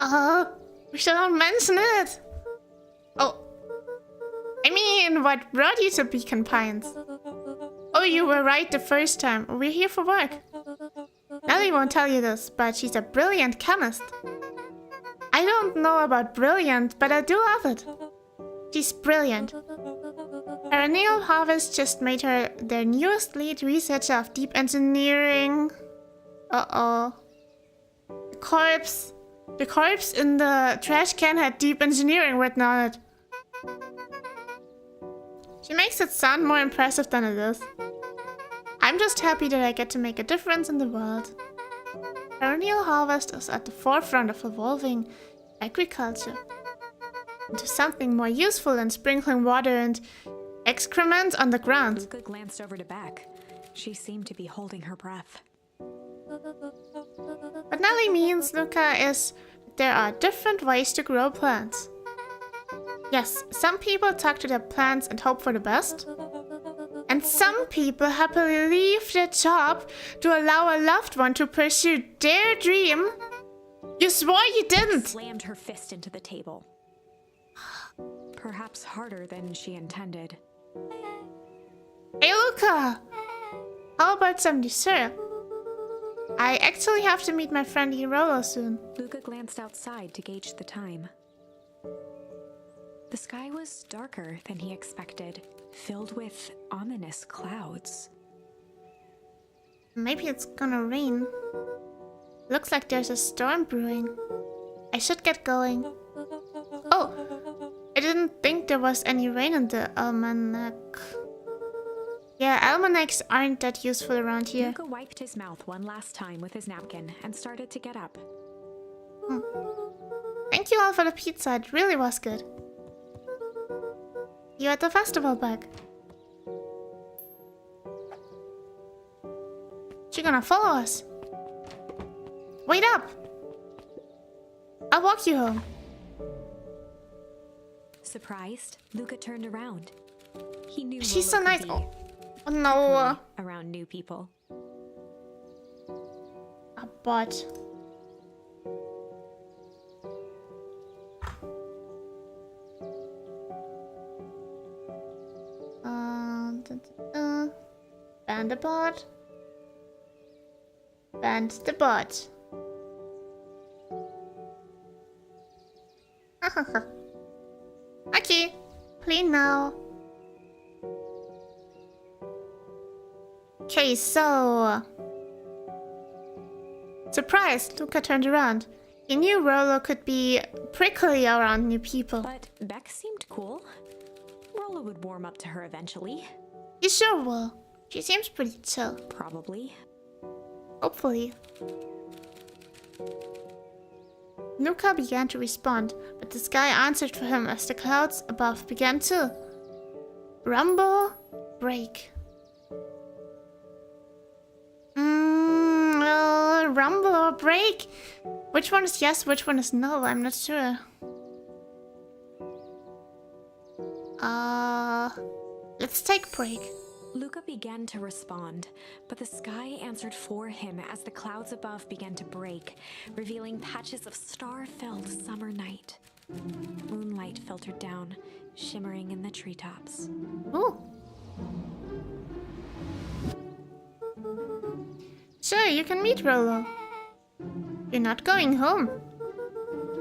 We should not mention it. Oh. I mean, what brought you to Beacon Pines? Oh, you were right the first time. We're here for work. Nellie won't tell you this, but she's a brilliant chemist. I don't know about brilliant, but I do love it. She's brilliant. Perennial Harvest just made her their newest lead researcher of deep engineering. Uh-oh. The corpse in the trash can had deep engineering written on it. She makes it sound more impressive than it is. I'm just happy that I get to make a difference in the world. Perennial Harvest is at the forefront of evolving agriculture into something more useful than sprinkling water and excrement on the ground. Luca glanced over to Beck. She seemed to be holding her breath. What Nellie means, Luca, is there are different ways to grow plants. Yes, some people talk to their plants and hope for the best. And some people happily leave their job to allow a loved one to pursue their dream. You swore you didn't! Slammed her fist into the table. Perhaps harder than she intended. Hey, Luca! How about some dessert? I actually have to meet my friend Irolo soon. Luca glanced outside to gauge the time. The sky was darker than he expected, filled with ominous clouds. Maybe it's gonna rain. Looks like there's a storm brewing. I should get going. Oh, I didn't think there was any rain in the almanac. Yeah, almanacs aren't that useful around here. Luca wiped his mouth one last time with his napkin and started to get up. Thank you all for the pizza, it really was good. You at the festival, Beck. She gonna follow us. Wait up! I'll walk you home. Surprised, Luca turned around. He knew She's Rolo so could nice. be Oh no. prickly around new people. A bot. Ban the bot. Banned the bot. Okay, clean now. Okay, so... Surprised, Luca turned around. He knew Rolo could be prickly around new people. But Beck seemed cool. Rolo would warm up to her eventually. You sure will. She seems pretty chill. Probably. Hopefully. Luca began to respond, but the sky answered for him as the clouds above began to rumble, break. Rumble or break? Which one is yes, which one is no? I'm not sure. Let's take break. Luca began to respond, but the sky answered for him as the clouds above began to break, revealing patches of star-filled summer night. Moonlight filtered down, shimmering in the treetops. Ooh. Sure, you can meet Rolo. You're not going home.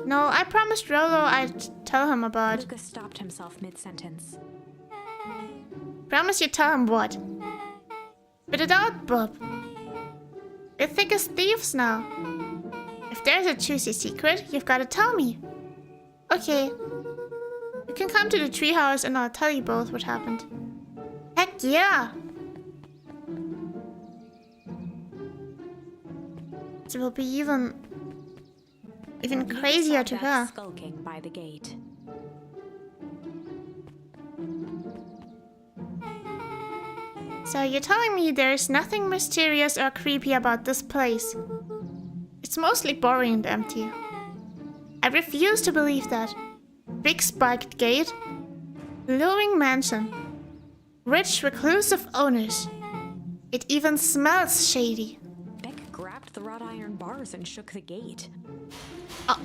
No, I promised Rolo I'd tell him about. Luca stopped himself mid-sentence. Promise you tell him what? Spit it out, bub. We're thick as thieves now. If there's a juicy secret, you've got to tell me. Okay. You can come to the treehouse and I'll tell you both what happened. Heck yeah! It will be even crazier to her. Skulking by the gate. So you're telling me there's nothing mysterious or creepy about this place? It's mostly boring and empty. I refuse to believe that. Big spiked gate, glowing mansion, rich reclusive owners. It even smells shady. Beck grabbed the wrought iron bars and shook the gate. Oh.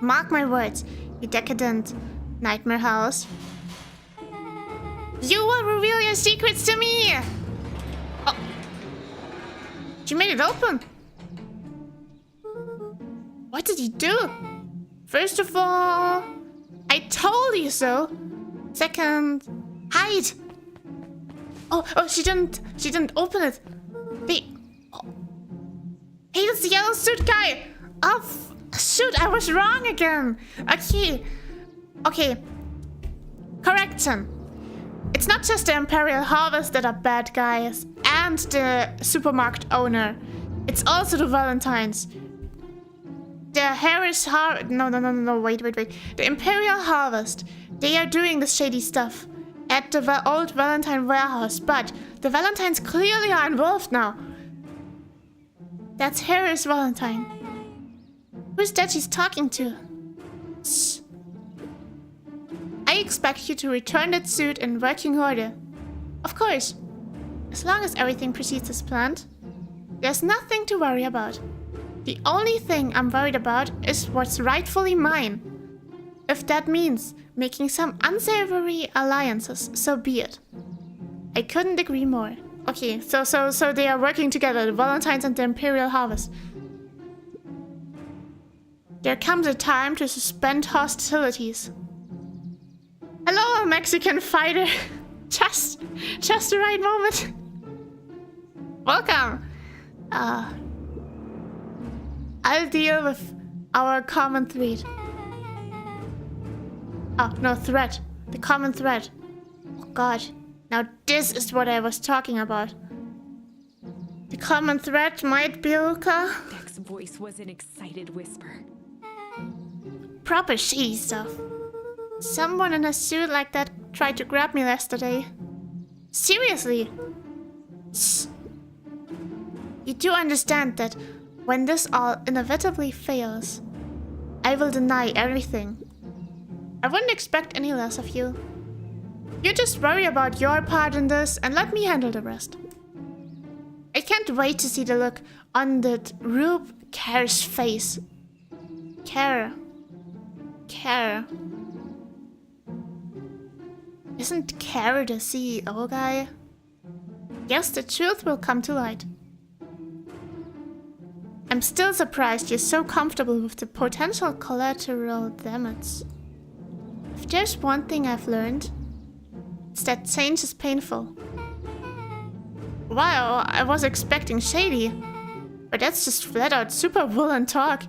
Mark my words, you decadent nightmare house. You will reveal your secrets to me! Oh. She made it open. What did you do? First of all, I told you so. Second, hide. Oh, she didn't open it. Hey, that's the yellow suit guy. Oh, shoot, I was wrong again. Okay. Correction. It's not just the Imperial Harvest that are bad guys and the supermarket owner. It's also the Valentines. The wait. The Imperial Harvest. They are doing the shady stuff at the old Valentine warehouse, but the Valentines clearly are involved now. That's Harris Valentine. Who's that she's talking to? Shh. I expect you to return that suit in working order. Of course. As long as everything proceeds as planned, there's nothing to worry about. The only thing I'm worried about is what's rightfully mine. If that means making some unsavory alliances, so be it. I couldn't agree more. Okay, so they are working together, the Valentines and the Imperial Harvest. There comes a time to suspend hostilities. Hello, Mexican fighter. Just the right moment. Welcome. I'll deal with our common threat. Oh, no, threat. The common threat. Oh, God. Now this is what I was talking about. The common threat might be Luca. Beck's voice was an excited whisper. Proper shady stuff. Someone in a suit like that tried to grab me yesterday. Seriously? Shh. You do understand that When this all inevitably fails, I will deny everything. I wouldn't expect any less of you. You just worry about your part in this and let me handle the rest. I can't wait to see the look on that Rube Care's face. Care. Isn't Care the CEO guy? Guess the truth will come to light. I'm still surprised you're so comfortable with the potential collateral damage. If there's one thing I've learned, it's that change is painful. Wow, I was expecting shady, but that's just flat out super villain talk.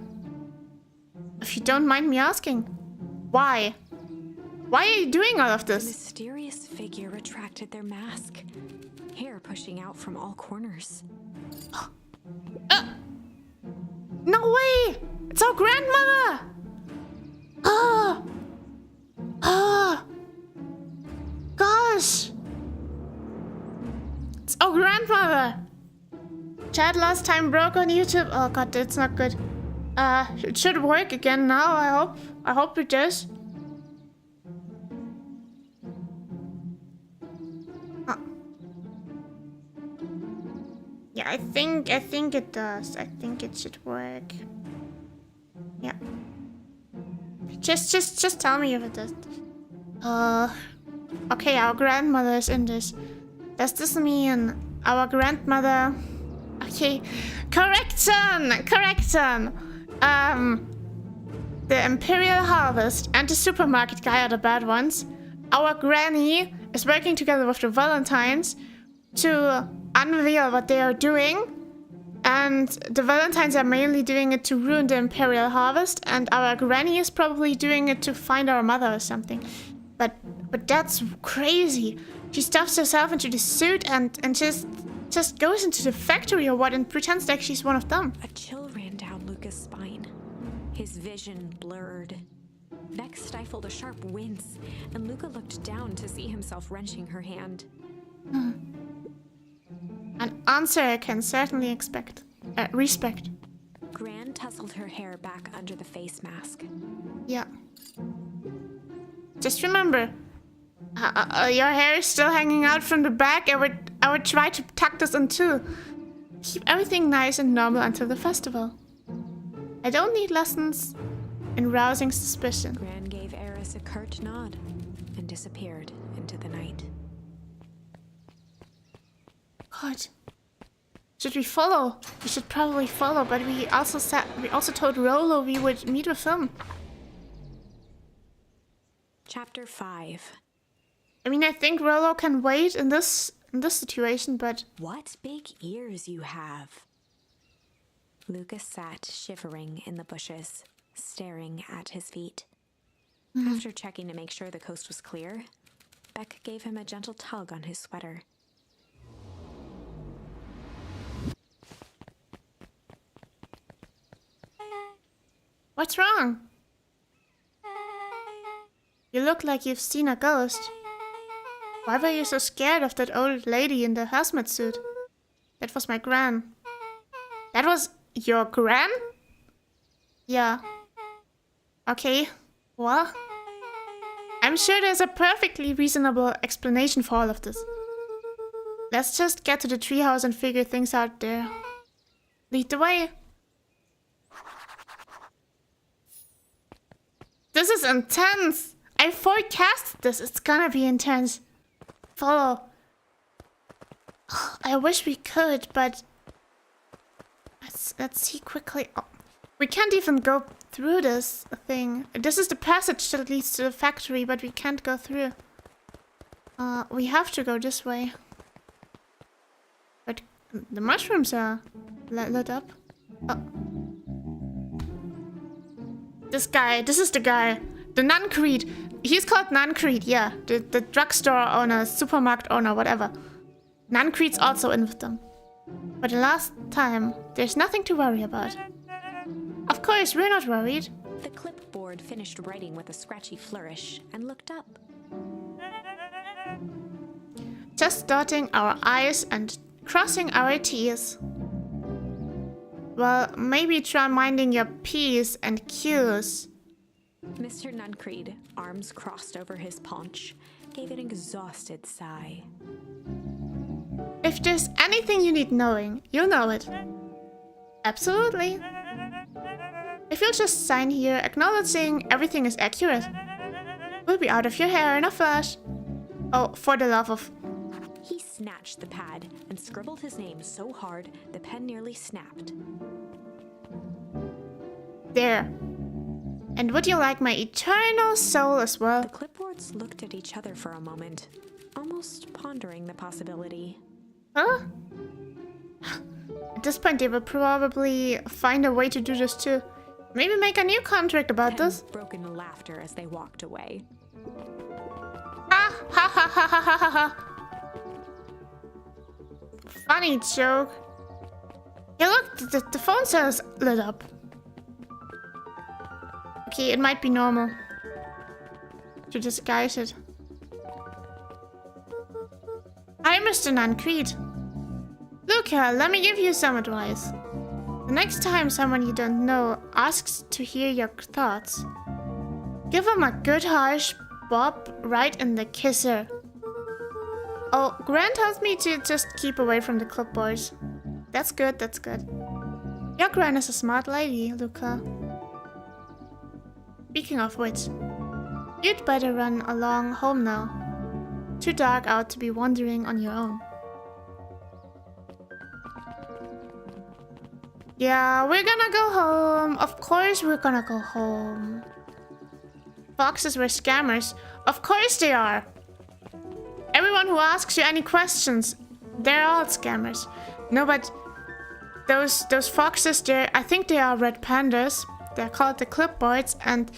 If you don't mind me asking, why? Why are you doing all of The this? mysterious figure retracted their mask, hair pushing out from all corners. No way! It's our grandmother! Gosh! It's our grandmother! Chat last time broke on YouTube. Oh god, that's not good. It should work again now, I hope. I hope it does. Yeah, I think it does. I think it should work. Yeah. Just tell me if it does. Okay, our grandmother is in this. Does this mean our grandmother? Okay, correction. The Imperial Harvest and the supermarket guy are the bad ones. Our granny is working together with the Valentines to unveil what they are doing, and the Valentines are mainly doing it to ruin the Imperial Harvest, and our granny is probably doing it to find our mother or something. But that's crazy. She stuffs herself into the suit and just goes into the factory or what and pretends like she's one of them. A chill ran down Luca's spine. His vision blurred. Vex stifled a sharp wince, and Luca looked down to see himself wrenching her hand. An answer I can certainly respect. Gran tousled her hair back under the face mask. Yeah. Just remember, your hair is still hanging out from the back. I would try to tuck this in too. Keep everything nice and normal until the festival. I don't need lessons in rousing suspicion. Gran gave Eris a curt nod and disappeared into the night. God. Should we follow? We should probably follow, but we also told Rolo we would meet with him. Chapter 5. I mean, I think Rolo can wait in this situation, but What big ears you have. Lucas sat shivering in the bushes, staring at his feet. After checking to make sure the coast was clear, Beck gave him a gentle tug on his sweater. what's wrong? You look like you've seen a ghost. Why were you so scared of that old lady in the hazmat suit? That was my gran. That was your gran? Yeah. Okay. Well, I'm sure there's a perfectly reasonable explanation for all of this. Let's just get to the treehouse and figure things out there. Lead the way. This is intense. I forecasted this. It's gonna be intense. Follow. I wish we could, but let's see quickly. Oh, we can't even go through this thing. This is the passage that leads to the factory, but we can't go through. We have to go this way. But the mushrooms are lit up. Oh. This is the guy. The Nuncreed. He's called Nuncreed, yeah. The drugstore owner, supermarket owner, whatever. Nuncreed's also in with them. But the last time, there's nothing to worry about. Of course, we're not worried. The clipboard finished writing with a scratchy flourish and looked up. Just dotting our I's and crossing our T's. Well, maybe try minding your P's and Q's. Mr. Nuncreed, arms crossed over his paunch, gave an exhausted sigh. If there's anything you need knowing, you'll know it. Absolutely. If you'll just sign here acknowledging everything is accurate, we'll be out of your hair in a flash. Oh, for the love of... He snatched the pad and scribbled his name so hard the pen nearly snapped. There. And would you like my eternal soul as well? The clipboards looked at each other for a moment, almost pondering the possibility. Huh? At this point, they will probably find a way to do this too. Maybe make a new contract about Pen this. broke into laughter as they walked away. Ha ha ha ha ha ha ha. Funny joke. Hey look, the phone cell's lit up. Okay, it might be normal to disguise it. Hi, Mr. Nuncreed. Luca, let me give you some advice. The next time someone you don't know asks to hear your thoughts, give them a good harsh bop right in the kisser. Oh, Grant tells me to just keep away from the clipboards. That's good, that's good. Your Gran is a smart lady, Luca. Speaking of which, you'd better run along home now. Too dark out to be wandering on your own. Yeah, we're gonna go home. Of course we're gonna go home. Foxes were scammers. Of course they are. Everyone who asks you any questions, they're all scammers. No, but those foxes, I think they are red pandas. They're called the clipboards and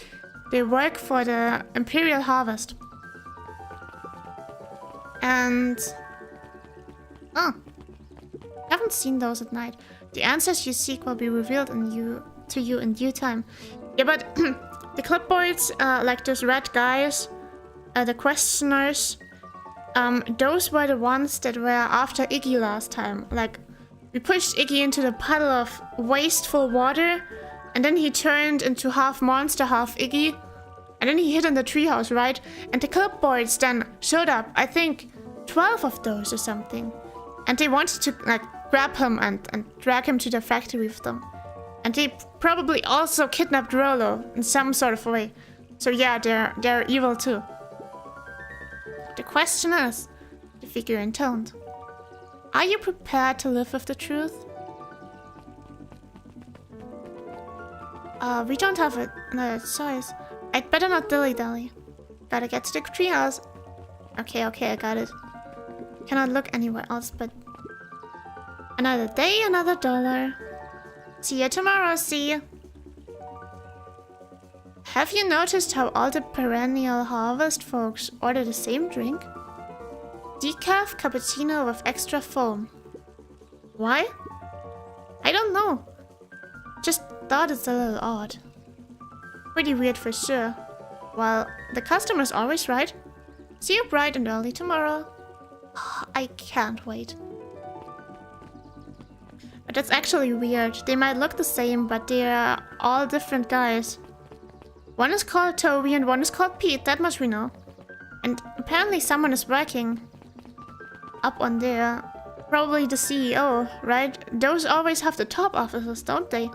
they work for the Imperial Harvest. And... oh, I haven't seen those at night. The answers you seek will be revealed to you in due time. Yeah, but the clipboards, like those red guys, the questioners, those were the ones that were after Iggy last time. Like, we pushed Iggy into the puddle of wasteful water, and then he turned into half monster, half Iggy, and then he hid in the treehouse, right? And the clipboards then showed up, I think 12 of those or something. And they wanted to, like, grab him and drag him to the factory with them. And they probably also kidnapped Rolo in some sort of way. So yeah, they're evil too. The question is, the figure intoned, are you prepared to live with the truth? We don't have another choice. I'd better not dilly-dally. Gotta get to the treehouse. Okay, I got it. Cannot look anywhere else but... another day, another dollar. See you tomorrow, see you. Have you noticed how all the perennial harvest folks order the same drink? Decaf cappuccino with extra foam. Why? I don't know. Just thought it's a little odd. Pretty weird for sure. Well, the customer's always right. See you bright and early tomorrow. I can't wait. But that's actually weird. They might look the same, but they're all different guys. One is called Toby and one is called Pete, that much we know. And apparently someone is working up on there. Probably the CEO, right? Those always have the top offices, don't they?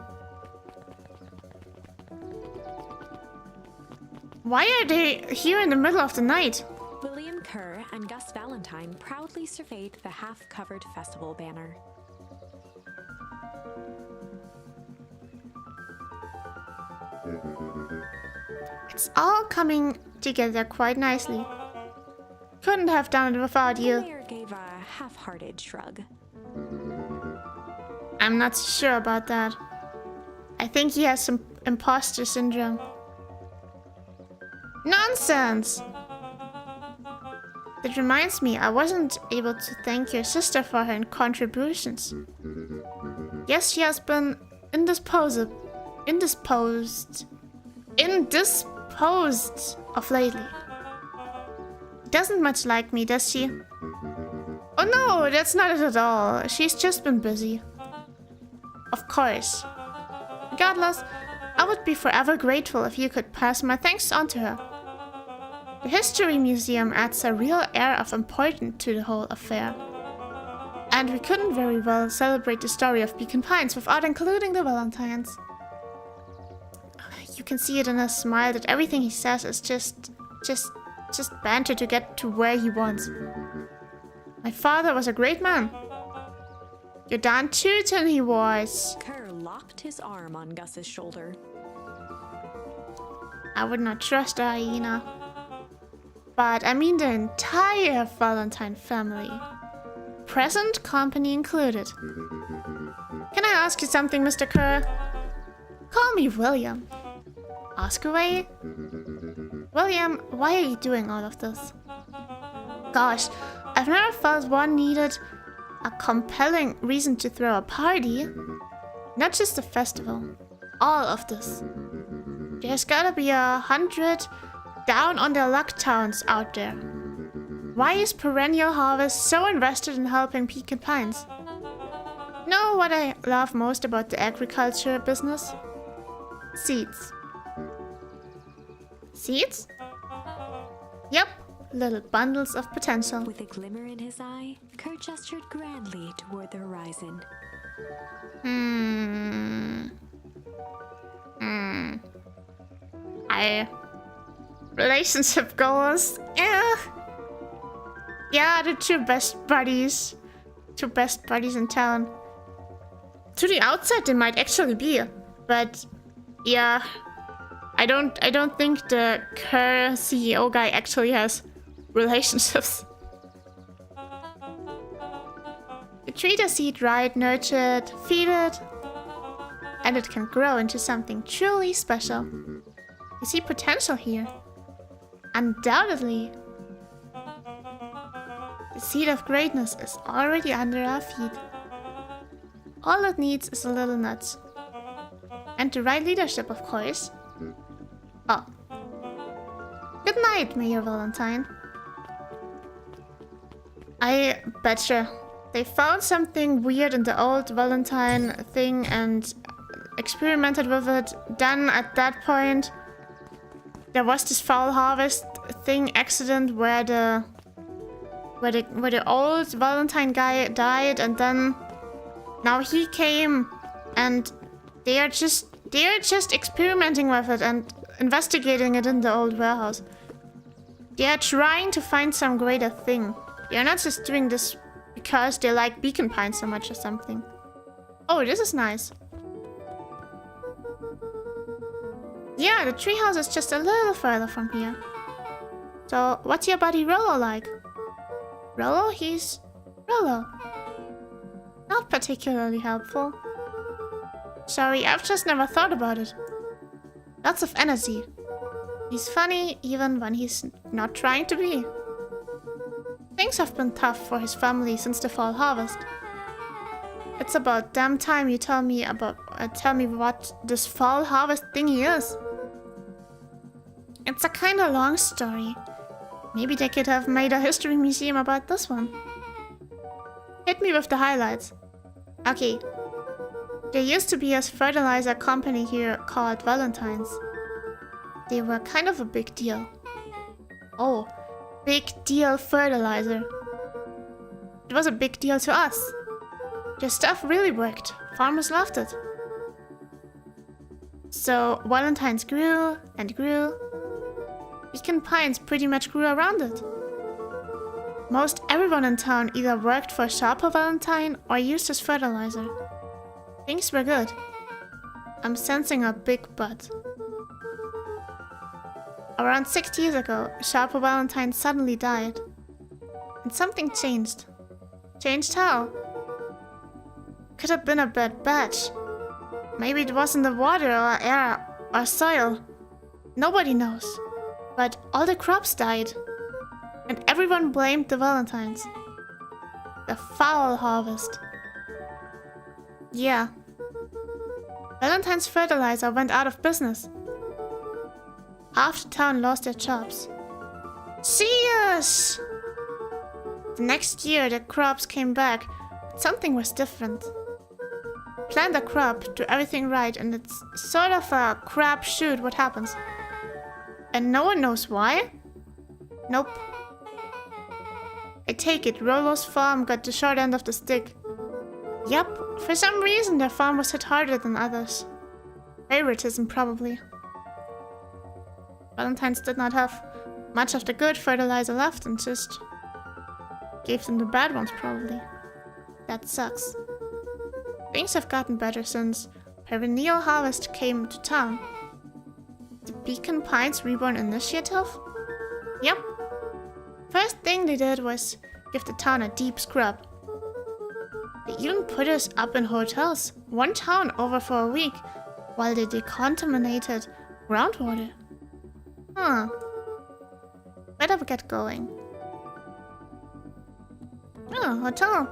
Why are they here in the middle of the night? William Kerr and Gus Valentine proudly surveyed the half-covered festival banner. It's all coming together quite nicely. Couldn't have done it without The you. mayor gave a half-hearted shrug. I'm not sure about that. I think he has some imposter syndrome. Nonsense! That reminds me, I wasn't able to thank your sister for her contributions. Yes, she has been indisposed of lately. Doesn't much like me, does she? Oh no, that's not it at all. She's just been busy. Of course. Regardless, I would be forever grateful if you could pass my thanks on to her. The History Museum adds a real air of importance to the whole affair. And we couldn't very well celebrate the story of Beacon Pines without including the Valentines. You can see it in his smile that everything he says is just banter to get to where he wants. My father was a great man. You're darn tootin' he was. Kerr locked his arm on Gus's shoulder. I would not trust a hyena. But I mean the entire Valentine family. Present company included. Can I ask you something, Mr. Kerr? Call me William. Ask away? William, why are you doing all of this? Gosh, I've never felt one needed a compelling reason to throw a party. Not just a festival. All of this. There's gotta be 100 down on their luck towns out there. Why is Perennial Harvest so invested in helping Beacon Pines? Know what I love most about the agriculture business? Seeds. Seeds? Yep, little bundles of potential. With a glimmer in his eye, Kerr gestured grandly toward the horizon. Relationship goals? Yeah, the two best buddies. Two best buddies in town. To the outside they might actually be, but yeah. I don't think the Kerr CEO guy actually has relationships. You treat a seed right, nurture it, feed it, and it can grow into something truly special. You see potential here. Undoubtedly. The seed of greatness is already under our feet. All it needs is a little nudge. And the right leadership, of course. Oh. Good night, Mayor Valentine. I betcha they found something weird in the old Valentine thing and experimented with it. Then at that point, there was this Fall Harvest thing accident where the old Valentine guy died, and then now he came, and they are just experimenting with it and investigating it in the old warehouse. They are trying to find some greater thing. They are not just doing this because they like Beacon Pine so much or something. Oh, this is nice. Yeah, the treehouse is just a little further from here. So, what's your buddy Rollo like? Rollo? He's Rollo. Not particularly helpful. Sorry, I've just never thought about it. Lots of energy. He's funny even when he's not trying to be. Things have been tough for his family since the Fall Harvest. It's about damn time you tell me what this Fall Harvest thingy is. It's a kinda long story. Maybe they could have made a history museum about this one. Hit me with the highlights. Okay. There used to be a fertilizer company here called Valentine's. They were kind of a big deal. Oh, big deal fertilizer. It was a big deal to us. Their stuff really worked. Farmers loved it. So Valentine's grew and grew. Beacon Pines pretty much grew around it. Most everyone in town either worked for Sharper Valentine or used his fertilizer. Things were good. I'm sensing a big but. Around 6 years ago, Sharper Valentine suddenly died. And something changed. Changed how? Could have been a bad batch. Maybe it wasn't the water or air or soil. Nobody knows. But all the crops died. And everyone blamed the Valentines. The foul harvest. Yeah. Valentine's fertilizer went out of business. Half the town lost their jobs. Serious! The next year the crops came back, but something was different. plant a crop, do everything right, and it's sort of a crapshoot what happens. And no one knows why? Nope. I take it, Rollo's farm got the short end of the stick. Yep, for some reason their farm was hit harder than others. Favoritism, probably. Valentines did not have much of the good fertilizer left and just gave them the bad ones, probably. That sucks. Things have gotten better since Perennial Harvest came to town. The Beacon Pines Reborn Initiative? Yep. First thing they did was give the town a deep scrub. They even put us up in hotels, one town over for a week, while they decontaminated groundwater. Huh. Better get going. Oh, hotel.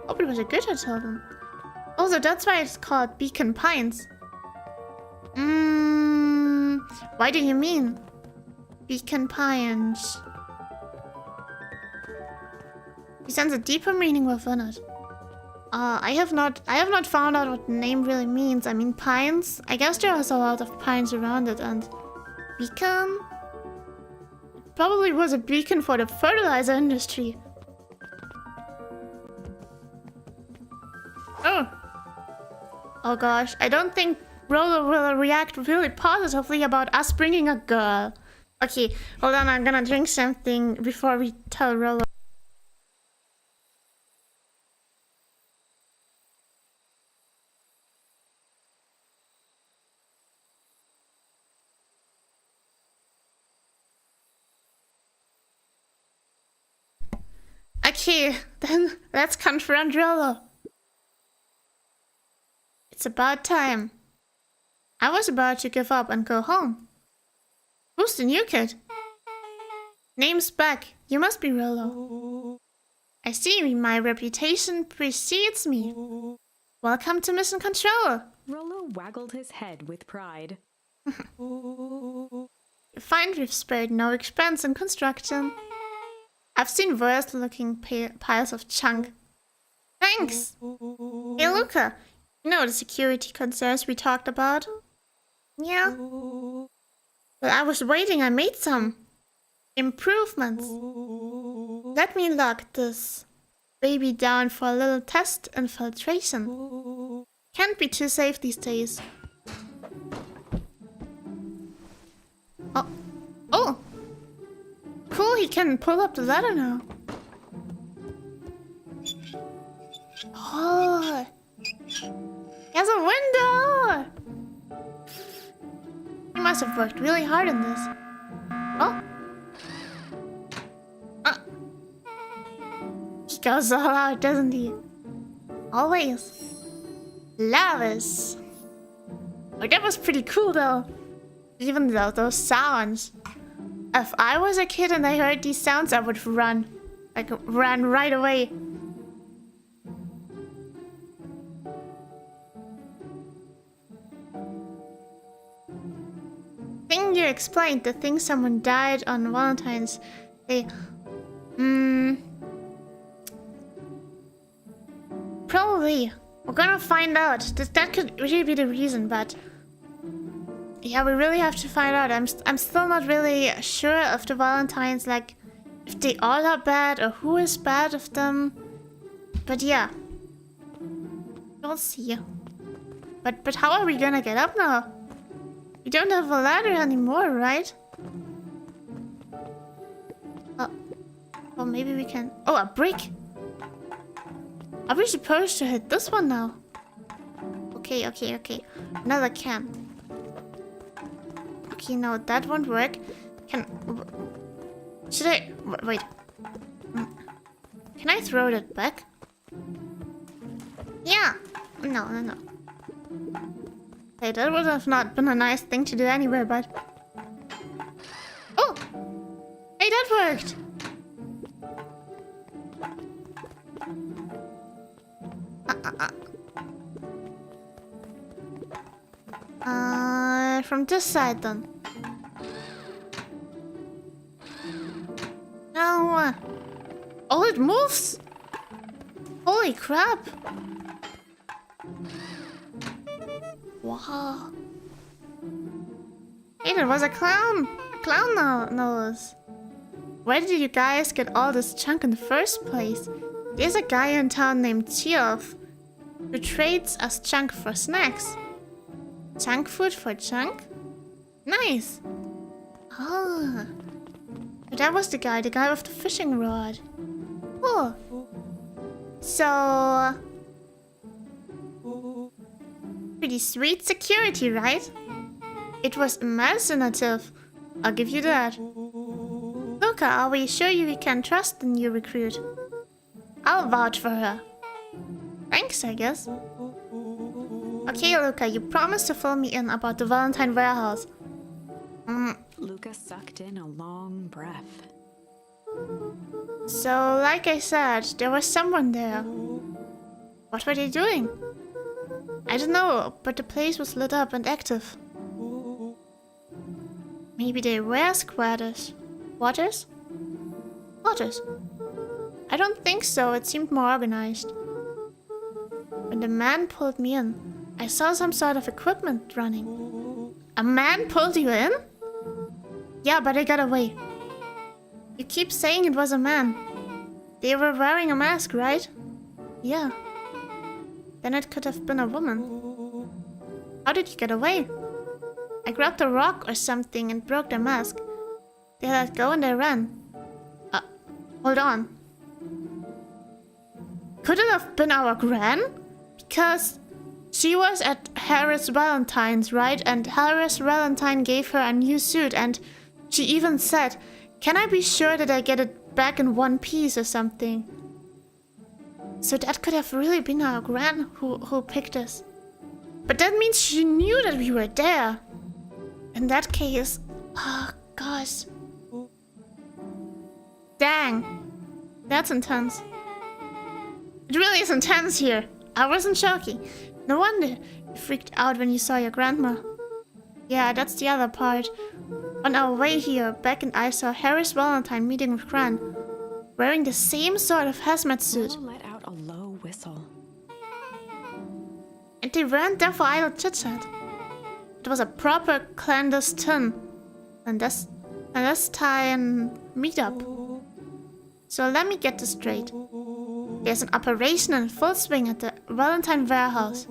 Hope it was a good hotel then. Also, that's why it's called Beacon Pines. Why do you mean? Beacon Pines. He sense a deeper meaning within it. I have not found out what the name really means. I mean, pines. I guess there is a lot of pines around it, and beacon probably was a beacon for the fertilizer industry. Oh gosh, I don't think Rollo will react really positively about us bringing a girl. Okay, hold on, I'm gonna drink something before we tell Rollo. Okay, then let's confront Rollo. It's about time. I was about to give up and go home. Who's the new kid? Name's Beck. You must be Rollo. I see my reputation precedes me. Welcome to Mission Control. Rollo waggled his head with pride. You find we've spared no expense in construction. I've seen worse looking piles of junk. Thanks. Hey Luca, you know the security concerns we talked about? Yeah. Well, I was waiting, I made some improvements. Let me lock this baby down for a little test infiltration. Can't be too safe these days. Oh! Cool, he can pull up the ladder now. Oh! He has a window! He must have worked really hard on this. Oh! He goes all out, doesn't he? Always. Lavish. Oh, that was pretty cool though. Even though those sounds. If I was a kid and I heard these sounds, I would run. Like, run right away. Thing you explained, the thing someone died on Valentine's Day. Probably. We're gonna find out. That could really be the reason, but... yeah, we really have to find out. I'm still not really sure of the Valentines, like, if they all are bad or who is bad of them. But yeah. We'll see. But how are we gonna get up now? We don't have a ladder anymore, right? Oh, maybe we can... oh, a brick! Are we supposed to hit this one now? Okay. Another can. Okay, no, that won't work. Should I... wait. Can I throw that back? Yeah! No. Hey, that would have not been a nice thing to do anyway, but... oh! Hey, that worked! From this side then. No. Oh, it moves. Holy crap. Oh. Hey, there was a clown. A clown nose. Where did you guys get all this junk in the first place? There's a guy in town named Tiof who trades us junk for snacks. Junk food for junk? Nice. Oh. That was the guy with the fishing rod. Cool. So... pretty sweet security, right? It was imaginative. I'll give you that. Luca, are we sure we can trust the new recruit? I'll vouch for her. Thanks, I guess. Okay, Luca, you promised to fill me in about the Valentine warehouse. Luca sucked in a long breath. So, like I said, there was someone there. What were they doing? I don't know, but the place was lit up and active. Maybe they were squatters. Squatters? Squatters? I don't think so, it seemed more organized. When the man pulled me in, I saw some sort of equipment running. A man pulled you in? Yeah, but I got away. You keep saying it was a man. They were wearing a mask, right? Yeah. Then it could have been a woman. How did you get away? I grabbed a rock or something and broke their mask. They let go and they ran. Hold on. Could it have been our Gran? Because she was at Harris Valentine's, right? And Harris Valentine gave her a new suit and she even said, "Can I be sure that I get it back in one piece or something?" So that could have really been our Gran who picked us. But that means she knew that we were there. In that case, oh gosh. Dang. That's intense. It really is intense here. I wasn't joking. No wonder you freaked out when you saw your grandma. Yeah, that's the other part. On our way here, Beck and I saw Harris Valentine meeting with Gran, wearing the same sort of hazmat suit. Lolo let out a low whistle. And they weren't there for idle chit-chat. It was a proper clandestine meetup. So let me get this straight. There's an operation in full swing at the Valentine warehouse.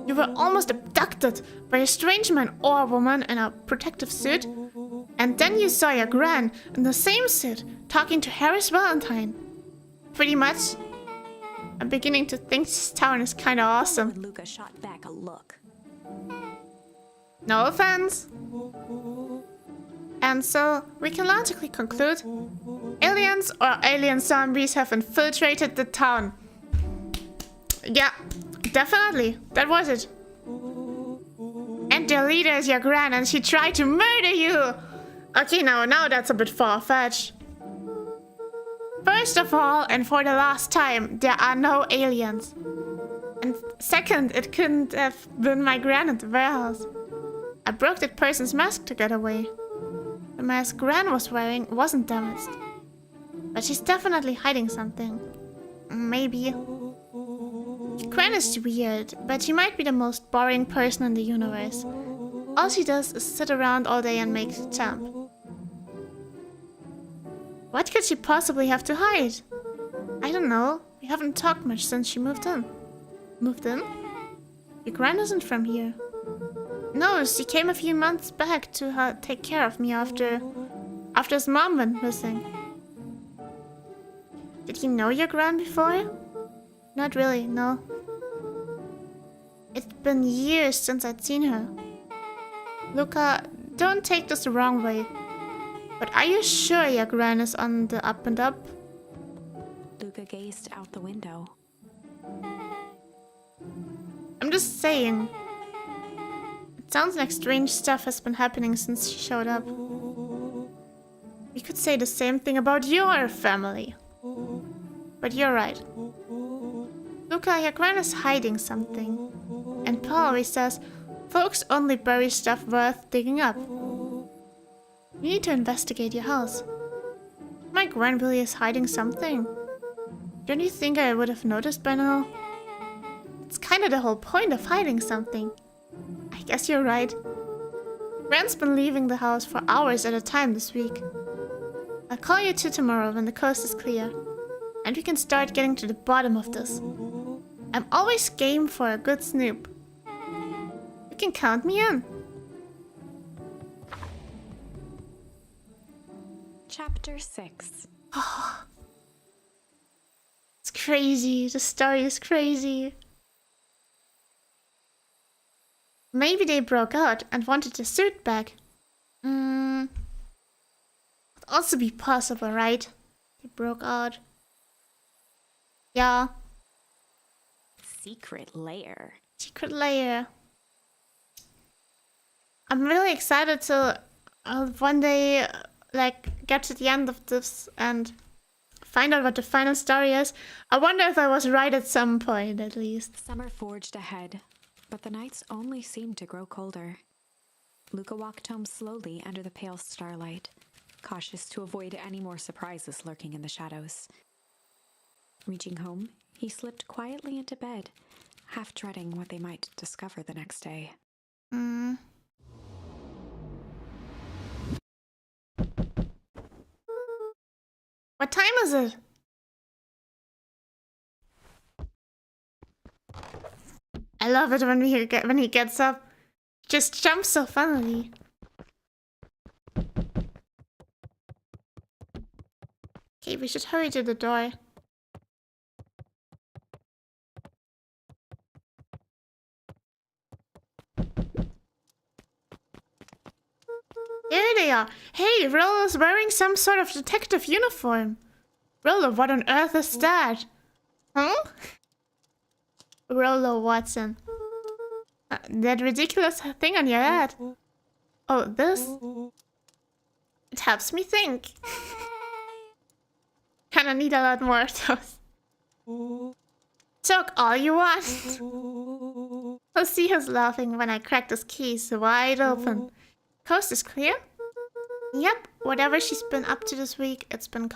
You were almost abducted by a strange man or woman in a protective suit. And then you saw your Gran in the same suit talking to Harris Valentine. Pretty much. I'm beginning to think this town is kinda awesome. Luca shot back a look. No offense. And so, we can logically conclude, aliens or alien zombies have infiltrated the town. Yeah, definitely. That was it. And their leader is your Gran and she tried to murder you. Okay, now that's a bit far-fetched. First of all, and for the last time, there are no aliens. And second, it couldn't have been my Gran at the warehouse. I broke that person's mask to get away. The mask Gran was wearing wasn't damaged. But she's definitely hiding something. Maybe. Gran is weird, but she might be the most boring person in the universe. All she does is sit around all day and make jam. What could she possibly have to hide? I don't know. We haven't talked much since she moved in. Moved in? Your Gran isn't from here. No, she came a few months back to take care of me after his mom went missing. Did you know your Gran before? Not really, no. It's been years since I'd seen her. Luca, don't take this the wrong way. But are you sure your Gran is on the up and up? Luca gazed out the window. I'm just saying. It sounds like strange stuff has been happening since she showed up. We could say the same thing about your family. But you're right. Luca, your Gran is hiding something. And Pa always says, folks only bury stuff worth digging up. You need to investigate your house. My Gran really is hiding something. Don't you think I would have noticed by now? It's kind of the whole point of hiding something. I guess you're right. Gwen's been leaving the house for hours at a time this week. I'll call you two tomorrow when the coast is clear. And we can start getting to the bottom of this. I'm always game for a good snoop. You can count me in. Chapter 6. It's crazy. The story is crazy. Maybe they broke out and wanted the suit back. Could also be possible, right? They broke out. Yeah. Secret lair. Secret lair. I'm really excited to one day, like, get to the end of this and find out what the final story is. I wonder if I was right at some point, at least. Summer forged ahead, but the nights only seemed to grow colder. Luca walked home slowly under the pale starlight, cautious to avoid any more surprises lurking in the shadows. Reaching home, he slipped quietly into bed, half dreading what they might discover the next day. What time is it? I love it when he gets up. Just jumps so funnily. Okay, we should hurry to the door. There they are. Hey, Rollo's wearing some sort of detective uniform. Rollo, what on earth is that? Huh? Rollo Watson. That ridiculous thing on your head. Oh, this? It helps me think. Kinda need a lot more of those. Talk all you want. I'll see who's laughing when I crack this case wide open. Coast is clear? Yep, whatever she's been up to this week, it's been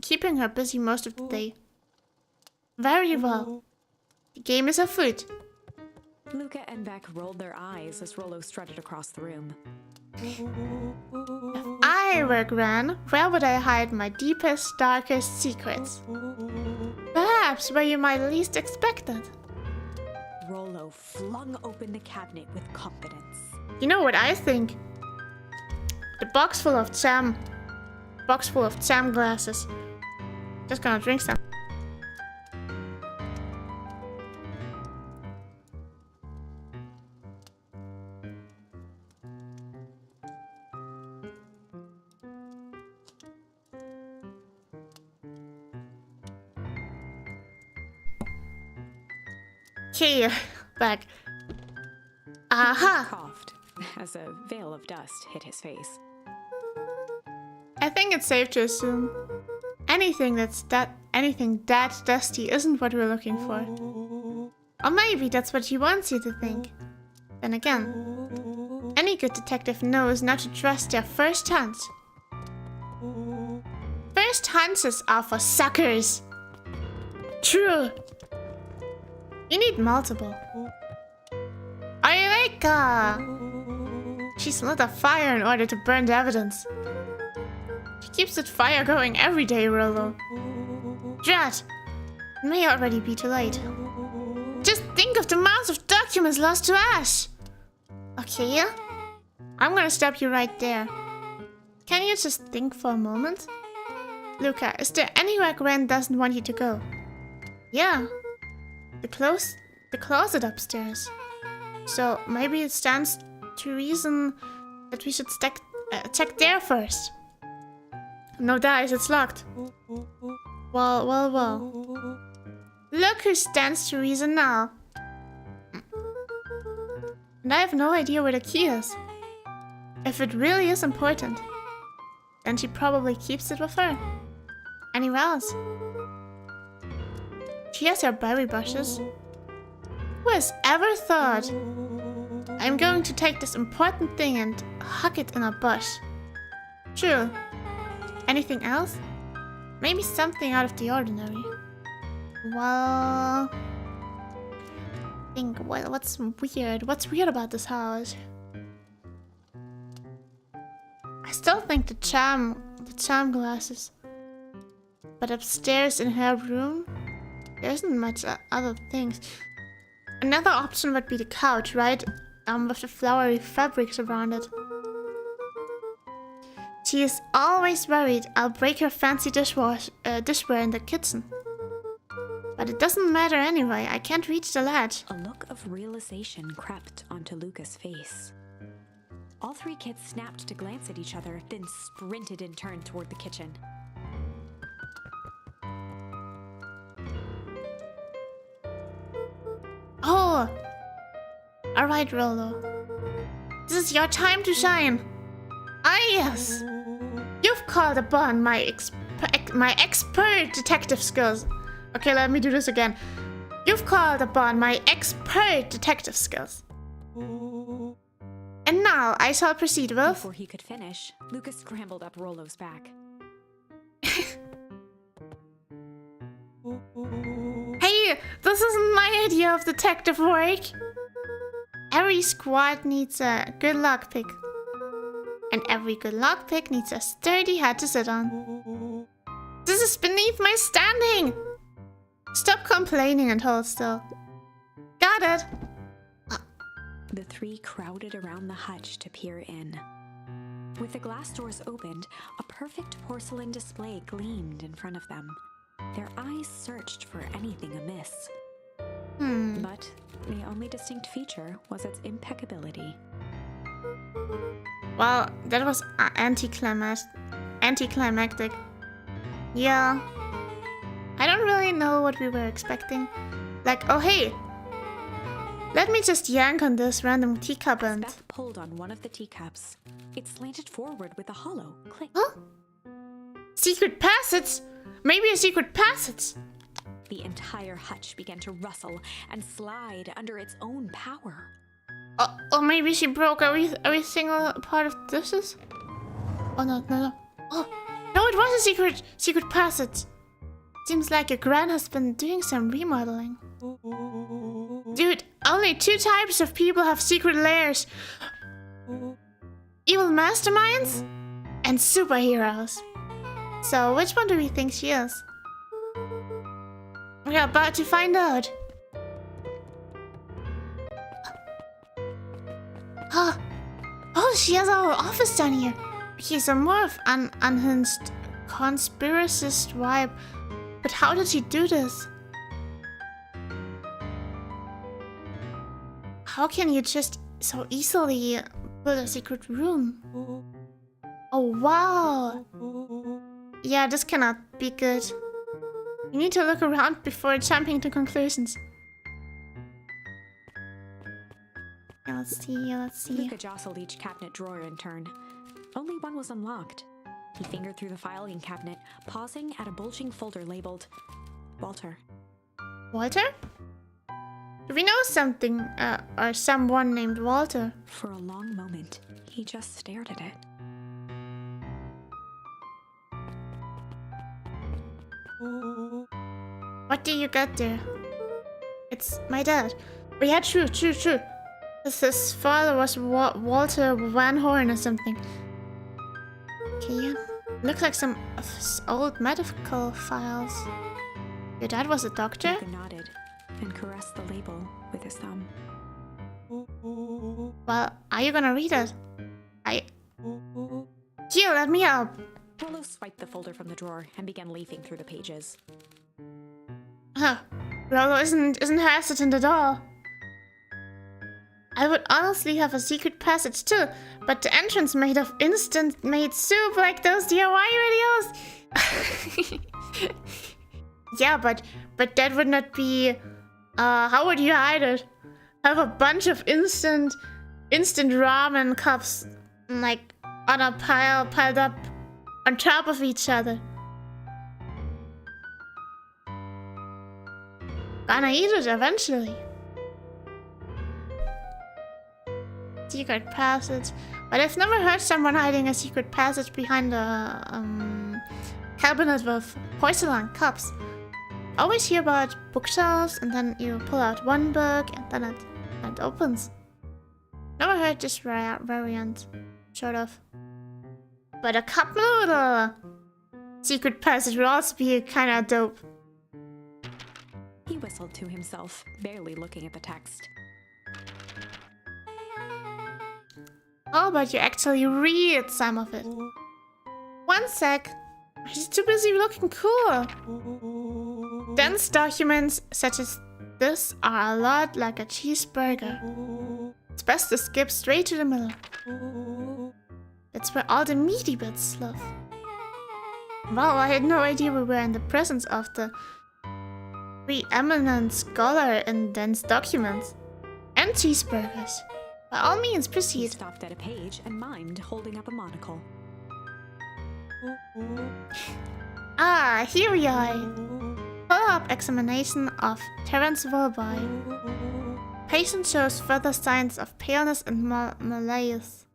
keeping her busy most of the day. Very well. The game is afoot. Luca and Beck rolled their eyes as Rollo strutted across the room. If I were Gran, where would I hide my deepest, darkest secrets? Perhaps where you might least expect it. Rollo flung open the cabinet with confidence. You know what I think? The box full of jam glasses. Just gonna drink some. Okay, back. Aha! Coughed as a veil of dust hit his face. I think it's safe to assume anything that dusty isn't what we're looking for. Or maybe that's what he wants you to think. Then again, any good detective knows not to trust their first hunch. First hunches are for suckers. True. You need multiple. Eureka! She's lit a fire in order to burn the evidence. She keeps that fire going every day, Rollo. Drat! It may already be too late. Just think of the amounts of documents lost to ash! Okay, I'm gonna stop you right there. Can you just think for a moment? Luca, is there anywhere Gwen doesn't want you to go? Yeah. The closet upstairs. So maybe it stands to reason that we should check there first. No dice, it's locked. Well. Look who stands to reason now. And I have no idea where the key is. If it really is important, then she probably keeps it with her. Anywhere else? She has her berry bushes. Who has ever thought? I'm going to take this important thing and huck it in a bush. True. Anything else? Maybe something out of the ordinary. Well... think what's weird? What's weird about this house? I still think the charm glasses. But upstairs in her room, there isn't much other things. Another option would be the couch, right? With the flowery fabrics around it. She is always worried I'll break her fancy dishware in the kitchen. But it doesn't matter anyway, I can't reach the latch. A look of realization crept onto Luca's face. All three kids snapped to glance at each other, then sprinted in turn toward the kitchen. Oh! Alright, Rolo. This is your time to shine. Ah, yes! You've called upon my expert detective skills. Okay, let me do this again. You've called upon my expert detective skills. And now I shall proceed with... Before he could finish, Luca scrambled up Rolo's back. Hey, this isn't my idea of detective work. Every squad needs a good lockpick. And every good lockpick needs a sturdy head to sit on. This is beneath my standing! Stop complaining and hold still. Got it! The three crowded around the hutch to peer in. With the glass doors opened, a perfect porcelain display gleamed in front of them. Their eyes searched for anything amiss. But the only distinct feature was its impeccability. Well, that was anticlimactic. Yeah. I don't really know what we were expecting. Like, oh hey! Let me just yank on this random teacup and... Beth pulled on one of the teacups. It slanted forward with a hollow click. Huh? Secret passage? Maybe a secret passage? The entire hutch began to rustle and slide under its own power. Or maybe she broke every single part of dishes? Oh no. Oh, no, it was a secret passage. Seems like your gran has been doing some remodeling. Dude, only 2 types of people have secret lairs. Evil masterminds and superheroes. So which one do we think she is? We're about to find out. Oh, she has our office down here. He's a more of an unhinged conspiracist vibe. But how did she do this? How can you just so easily build a secret room? Oh, wow. Yeah, this cannot be good. You need to look around before jumping to conclusions. Yeah, let's see. Luca jostled each cabinet drawer in turn. Only one was unlocked. He fingered through the filing cabinet, pausing at a bulging folder labeled Walter. Walter? Do we know something, or someone named Walter? For a long moment, he just stared at it. What do you got there? It's my dad. Oh yeah, true. His father was Walter Van Horn or something. Okay, yeah. Looks like some of his old medical files. Your dad was a doctor? Luca nodded and caressed the label with his thumb. Well, are you gonna read it? Here, let me help. Rolo swiped the folder from the drawer and began leafing through the pages. Huh. Rolo isn't hesitant at all. I would honestly have a secret passage too, but the entrance made of instant-made soup like those DIY videos. Yeah, but that would not be... how would you hide it? Have a bunch of instant ramen cups, like, on a piled up on top of each other. Gonna eat it eventually. Secret passage. But I've never heard someone hiding a secret passage behind a cabinet with porcelain cups. Always hear about bookshelves, and then you pull out one book, and then it opens. Never heard this variant, sort of. But a cup noodle! Secret passage would also be kinda dope. He whistled to himself, barely looking at the text. How about you actually read some of it? One sec. He's too busy looking cool. Dense documents such as this are a lot like a cheeseburger. It's best to skip straight to the middle. That's where all the meaty bits live. Wow, I had no idea we were in the presence of the preeminent scholar in dense documents. And cheeseburgers. By all means, He proceed. stopped at a page and mimed, holding up a monocle. Ah, here we are. Follow-up examination of Terence Wilby. Patient shows further signs of paleness and malaise.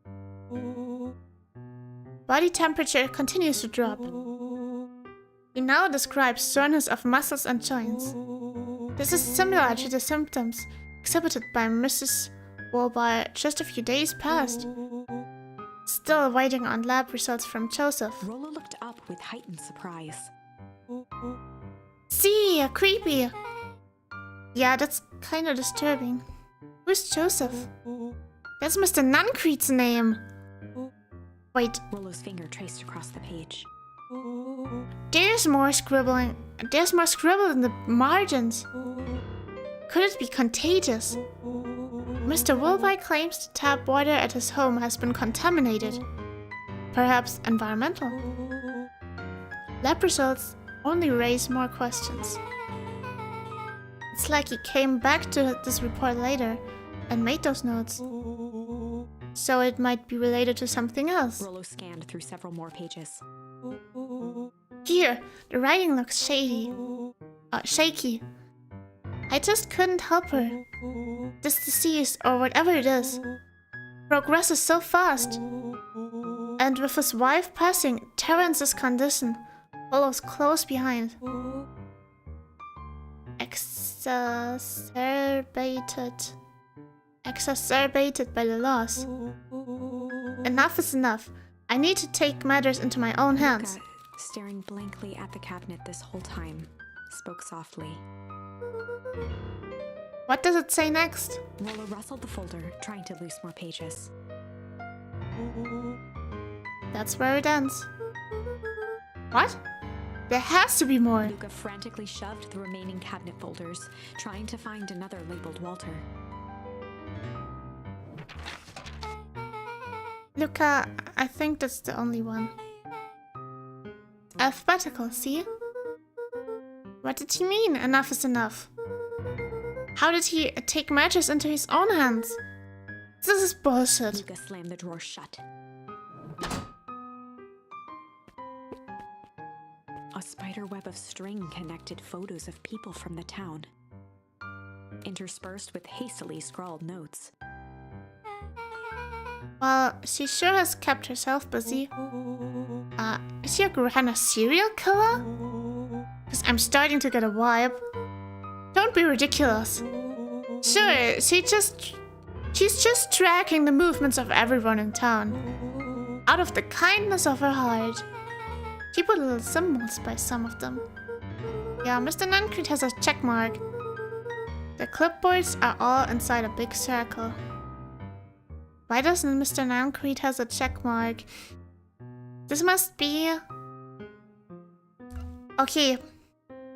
Body temperature continues to drop. He now describes soreness of muscles and joints. This is similar to the symptoms exhibited by Mrs. Wilby just a few days past. Still waiting on lab results from Joseph. Rollo looked up with heightened surprise. See, creepy. Yeah, that's kind of disturbing. Who's Joseph? That's Mr. Nuncreed's name. Wait, Rollo's finger traced across the page. there's more scribbling. There's more scribbled in the margins. Could it be contagious? Mr. Wilby claims the tap water at his home has been contaminated. Perhaps environmental. Lab results only raise more questions. It's like he came back to this report later and made those notes. So it might be related to something else. Rollo scanned through several more pages. Here, the writing looks shaky. I just couldn't help her. This disease, or whatever it is, progresses so fast. And with his wife passing, Terence's condition follows close behind. Exacerbated by the loss. Enough is enough. I need to take matters into my own hands. Luca, staring blankly at the cabinet this whole time, spoke softly. What does it say next? Rollo rustled the folder, trying to loose more pages. That's where it ends. What? There has to be more. Luca frantically shoved the remaining cabinet folders, trying to find another labeled Walter. Luca, I think that's the only one. Alphabetical, see? What did he mean, enough is enough? How did he take matters into his own hands? This is bullshit. Luca slammed the drawer shut. A spider web of string connected photos of people from the town, interspersed with hastily scrawled notes. Well, she sure has kept herself busy. Is your Grandma a serial killer? Because I'm starting to get a vibe. Don't be ridiculous. Sure, she's just tracking the movements of everyone in town. Out of the kindness of her heart. She put little symbols by some of them. Yeah, Mr. Nuncreed has a check mark. The clipboards are all inside a big circle. Why doesn't Mr. Nuncreed has a check mark? This must be... Okay,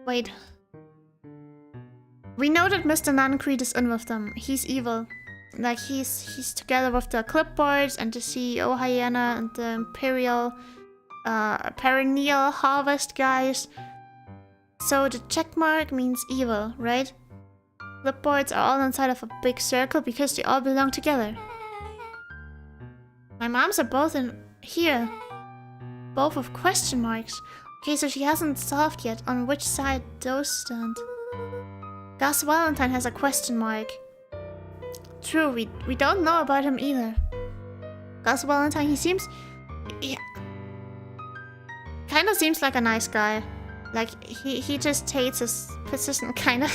wait. We know that Mr. Nuncreed is in with them. He's evil. Like, he's together with the clipboards and the CEO hyena and the Imperial perennial harvest guys. So the checkmark means evil, right? Clipboards are all inside of a big circle because they all belong together. My moms are both in here. Both with question marks. Okay, so she hasn't solved yet on which side those stand. Gus Valentine has a question mark. True, we don't know about him either. Gus Valentine, he seems... Yeah, kinda seems like a nice guy. Like, he just hates his position, kinda.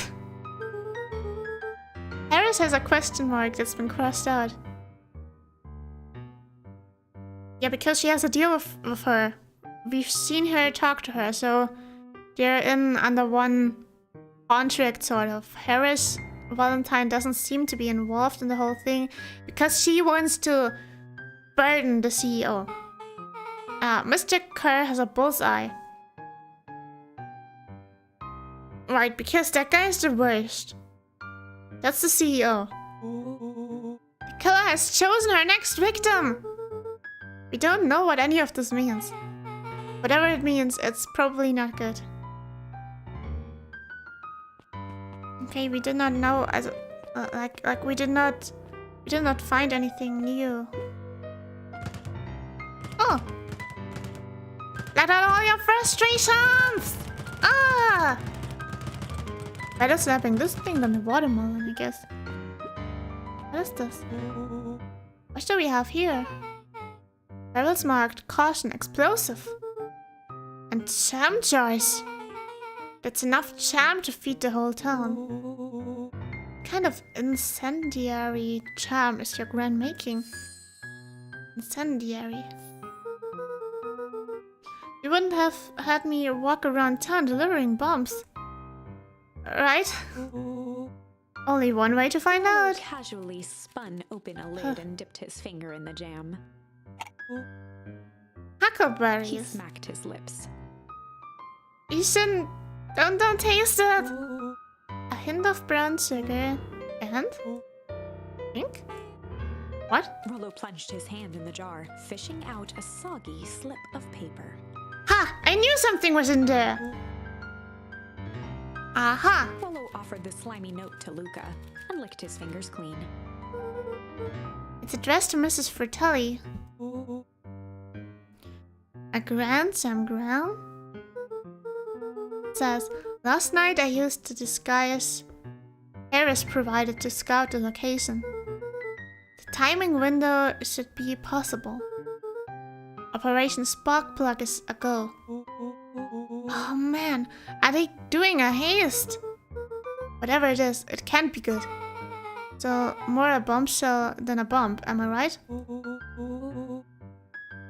Harris has a question mark that's been crossed out. Yeah, because she has a deal with her. We've seen her talk to her, so they're in under one contract, sort of. Harris Valentine doesn't seem to be involved in the whole thing because she wants to burden the CEO. Mr. Kerr has a bullseye. Right, because that guy is the worst. That's the CEO. The killer has chosen her next victim! We don't know what any of this means. Whatever it means, it's probably not good. Okay, we did not know as we did not find anything new. Oh! Let out all your frustrations! Ah! Better slapping this thing than the watermelon, I guess. What is this? What do we have here? Barrels marked caution explosive. And jam jars. That's enough jam to feed the whole town. What kind of incendiary jam is your grand making? Incendiary. You wouldn't have had me walk around town delivering bombs. Right? Only one way to find out. Casually spun open a lid and dipped his finger in the jam. He Huckleberries. smacked his lips. You shouldn't. Don't taste it. A hint of brown sugar and ink. What? Rollo plunged his hand in the jar, fishing out a soggy slip of paper. Ha! I knew something was in there. Aha! Rollo offered the slimy note to Luca and licked his fingers clean. It's addressed to Mrs. Fratelli. A grand Sam Ground? It says, last night I used the disguise Harris provided to scout the location. The timing window should be possible. Operation Sparkplug is a go. Oh man, are they doing a haste? Whatever it is, it can't be good. So, more a bombshell than a bomb, am I right?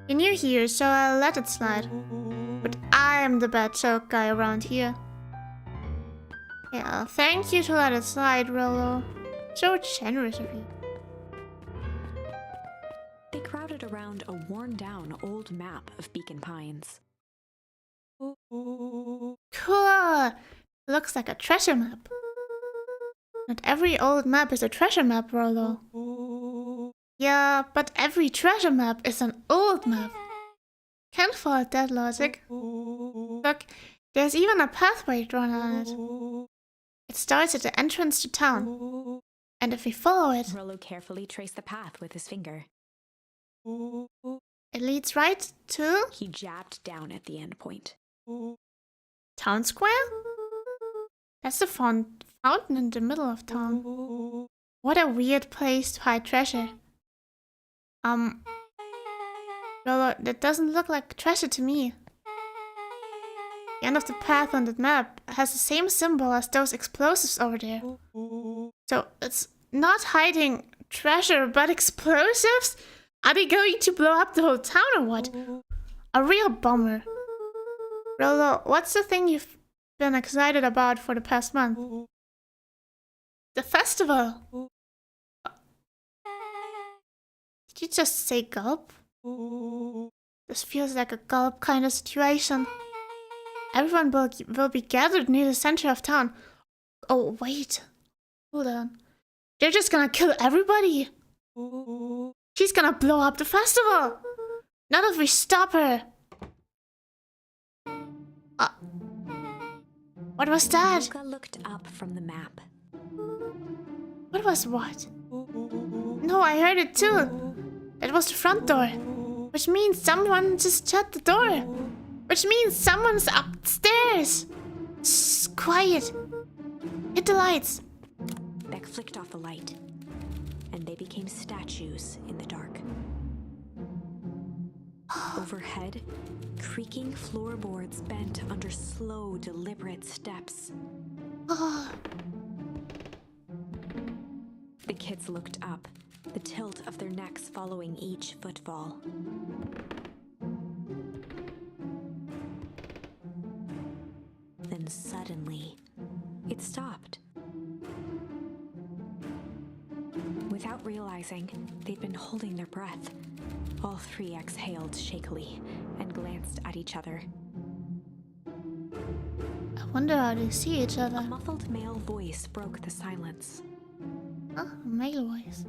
You're new here, so I'll let it slide. But I am the bad joke guy around here. Yeah, thank you to let it slide, Rollo. So generous of you. They crowded around a worn-down old map of Beacon Pines. Cool! Looks like a treasure map. Not every old map is a treasure map, Rollo. Yeah, but every treasure map is an old map. Can't fault that logic. Look, there's even a pathway drawn on it. It starts at the entrance to town. And if we follow it... Rollo carefully traced the path with his finger. It leads right to... He jabbed down at the end point. Town Square? That's the fountain in the middle of town. What a weird place to hide treasure. Rollo, that doesn't look like treasure to me. The end of the path on that map has the same symbol as those explosives over there. So it's not hiding treasure, but explosives? Are they going to blow up the whole town or what? A real bummer. Rollo, what's the thing you've been excited about for the past month? The festival. Did you just say gulp? This feels like a gulp kind of situation. Everyone will be gathered near the center of town. Oh, wait. Hold on. They're just gonna kill everybody. She's gonna blow up the festival. Not if we stop her. What was that? Luca looked up from the map. What was what? No, I heard it too. It was the front door. Which means someone just shut the door. Which means someone's upstairs. Shh, quiet. Hit the lights. Beck flicked off the light, and they became statues in the dark. Overhead, creaking floorboards bent under slow, deliberate steps. The kids looked up, the tilt of their necks following each footfall. Then suddenly, it stopped. Without realizing, they'd been holding their breath. All three exhaled shakily and glanced at each other. I wonder how they see each other. A muffled male voice broke the silence. Oh, male voice.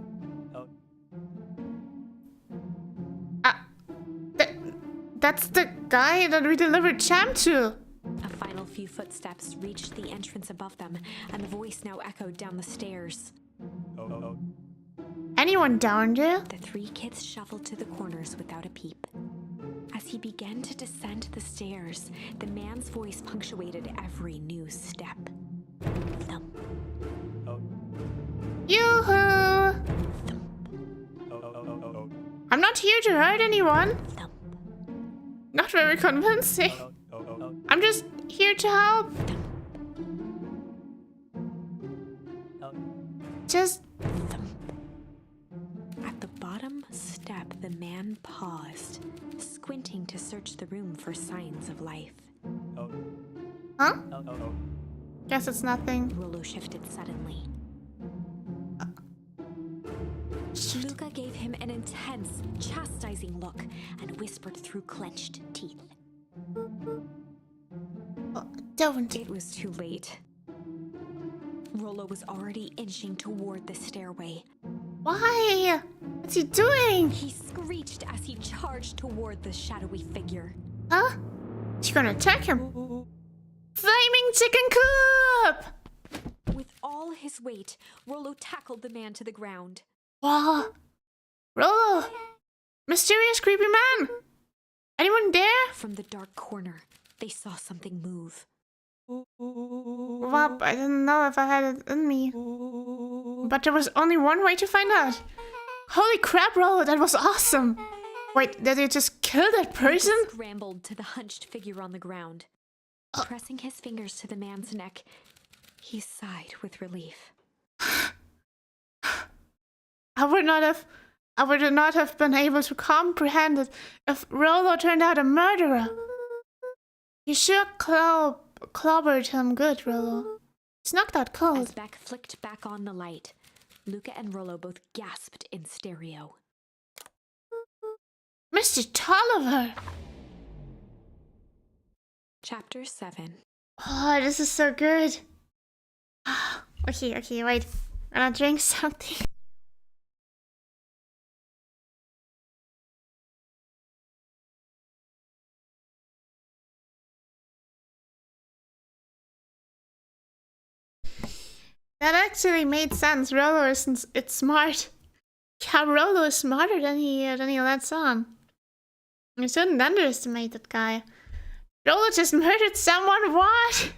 That's the guy that we delivered Cham to. A final few footsteps reached the entrance above them, and the voice now echoed down the stairs. Anyone down there? The three kids shuffled to the corners without a peep. As he began to descend the stairs, the man's voice punctuated every new step. Thump. Yoo-hoo! I'm not here to hurt anyone. Thump. Not very convincing. I'm just here to help. Just... At the bottom step, the man paused, squinting to search the room for signs of life. Huh? Guess it's nothing. Rollo shifted suddenly. Luca gave him an intense, chastising look and whispered through clenched teeth. Oh, don't. It was too late. Rollo was already inching toward the stairway. Why? What's he doing? He screeched as he charged toward the shadowy figure. Huh? She's gonna attack him. Flaming chicken coop! With all his weight, Rollo tackled the man to the ground. Wow. Rollo! Mysterious creepy man! Anyone there? From the dark corner, they saw something move. Well, I didn't know if I had it in me. But there was only one way to find out. Holy crap, Rollo, that was awesome! Wait, did you just kill that person? He scrambled to the hunched figure on the ground. Pressing his fingers to the man's neck, he sighed with relief. I would not have been able to comprehend it if Rollo turned out a murderer. You sure clobbered him good, Rollo. It's not that cold. As Beck flicked back on the light, Luca and Rollo both gasped in stereo. Mr. Tolliver! Chapter 7. Oh, this is so good. Okay, wait. I'm gonna drink something. That actually made sense. Rollo isn't. It's smart. Yeah, Rollo is smarter than he lets on. You shouldn't underestimate that guy. Rollo just murdered someone. What?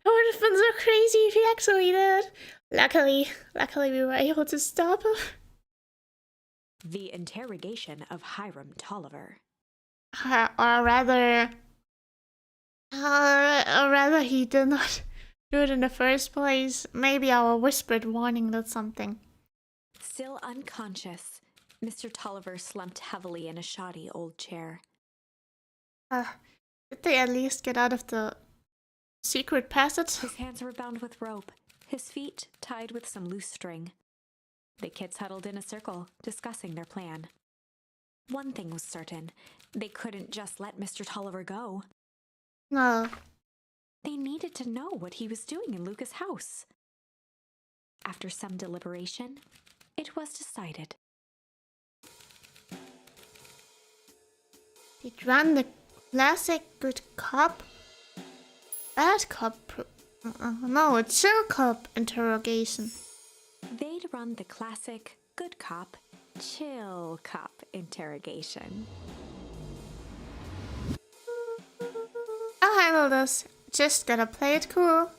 It would have been so crazy if he actually did. Luckily we were able to stop him. The interrogation of Hiram Tolliver. Or rather he did not do it in the first place. Maybe our whispered warning did something. Still unconscious, Mr. Tolliver slumped heavily in a shoddy old chair. Did they at least get out of the secret passage? His hands were bound with rope, his feet tied with some loose string. The kids huddled in a circle, discussing their plan. One thing was certain, they couldn't just let Mr. Tolliver go. No. They needed to know what he was doing in Luca's house. After some deliberation, it was decided. He'd run the classic good cop, bad cop, no, a chill cop interrogation. They'd run the classic good cop, chill cop interrogation. I'll handle this. Just gotta play it cool.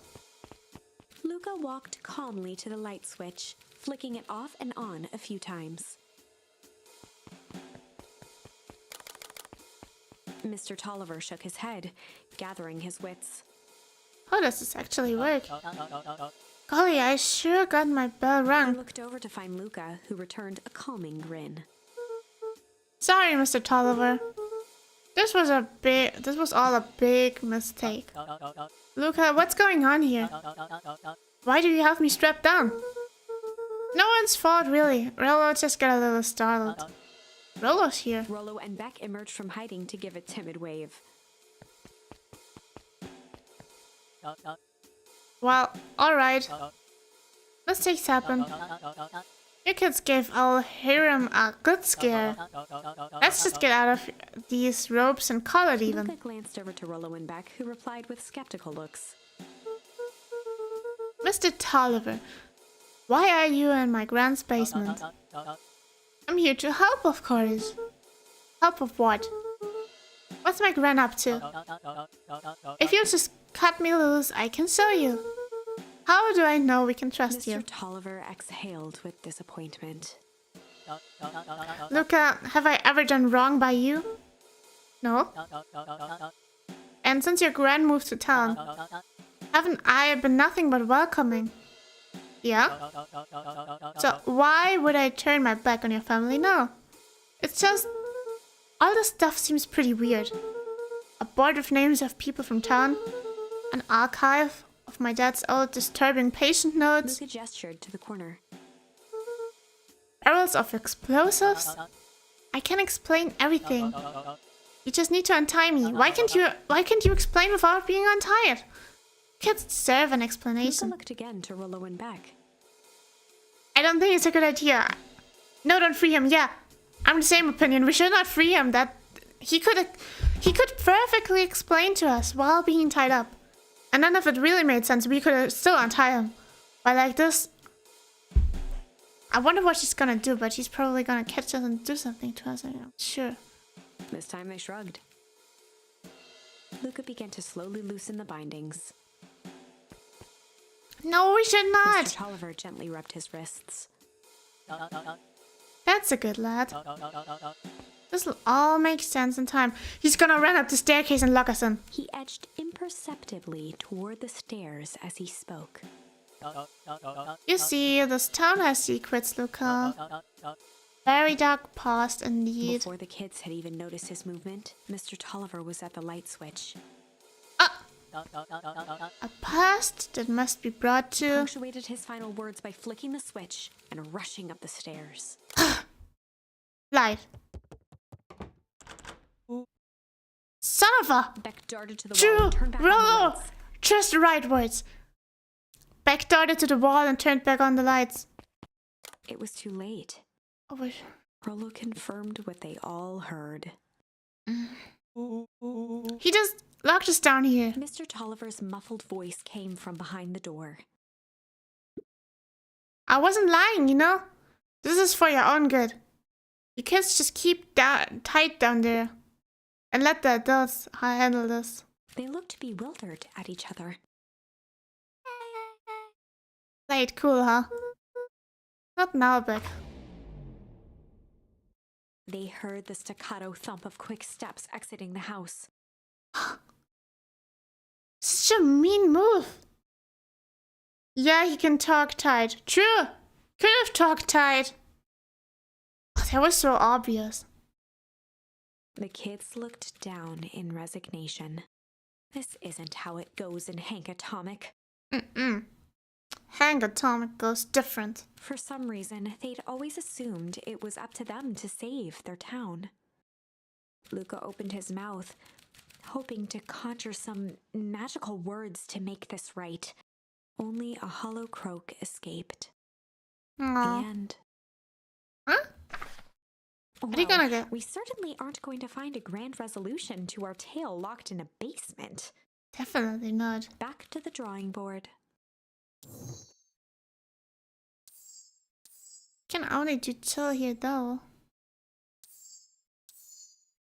Luca walked calmly to the light switch, flicking it off and on a few times. Mr. Tolliver shook his head, gathering his wits. How does this actually work? Golly, I sure got my bell He rung. looked over to find Luca, who returned a calming grin. Sorry, Mr. Tolliver. This was all a big mistake. Luca, what's going on here? Why do you have me strapped down? No one's fault, really. Rollo just got a little startled. Rollo's here. Rollo and Beck emerged from hiding to give a timid wave. Well, alright. Mistakes happen. You kids gave our harem a good scare. Let's just get out of these ropes and call it even. Luca glanced over to Rollo and Beck, who replied with skeptical looks. Mr. Tolliver, why are you in my grand's basement? I'm here to help, of course. Help of what? What's my gran up to? If you'll just cut me loose, I can show you. How do I know we can trust you? Mr. Tolliver exhaled with disappointment. Luca, have I ever done wrong by you? No? And since your gran moved to town, haven't I been nothing but welcoming? Yeah? So why would I turn my back on your family now? It's just... all this stuff seems pretty weird. A board of names of people from town. An archive of my dad's old disturbing patient notes. Luca gestured to the corner. Barrels of explosives. I can explain everything. You just need to untie me. Why can't you explain without being untied? Kids deserve an Luca explanation. looked again to Rollo and Beck. I don't think it's a good idea. No, don't free him. Yeah, I'm the same opinion. We should not free him. That he could perfectly explain to us while being tied up, and none of it really made sense. We could still untie him. But like this, I wonder what she's gonna do. But she's probably gonna catch us and do something to us. I'm sure. This time they shrugged. Luca began to slowly loosen the bindings. No, we should not. Mr. Tolliver gently rubbed his wrists. That's a good lad. This'll all make sense in time. He's gonna run up the staircase and lock us in. He edged imperceptibly toward the stairs as he spoke. You see, this town has secrets, Luca. Very dark past indeed. Before the kids had even noticed his movement, Mr. Tolliver was at the light switch. A past that must be brought to... Punctuated his final words by flicking the switch and rushing up the stairs. Light. Son of a... Beck darted to the wall True, and turned back on the Rollo! lights. Just the right words. Beck darted to the wall and turned back on the lights. It was too late. Oh, wait. Rollo confirmed what they all heard. He just locked us down here. Mr. Tolliver's muffled voice came from behind the door. I wasn't lying, you know? This is for your own good. You kids just keep tight down there. And let the adults handle this. They looked bewildered at each other. Play it cool, huh? Not now, Beck. They heard the staccato thump of quick steps exiting the house. Such a mean move. Yeah, he can talk tight. True. Could have talked tight. That was so obvious. The kids looked down in resignation. This isn't how it goes in Hank Atomic. Hank Atomic goes different. For some reason, they'd always assumed it was up to them to save their town. Luca opened his mouth, hoping to conjure some magical words to make this right. Only a hollow croak escaped. Aww. The end. Huh? What are you gonna get? We certainly aren't going to find a grand resolution to our tale locked in a basement. Definitely not. Back to the drawing board. Can only do chill here though.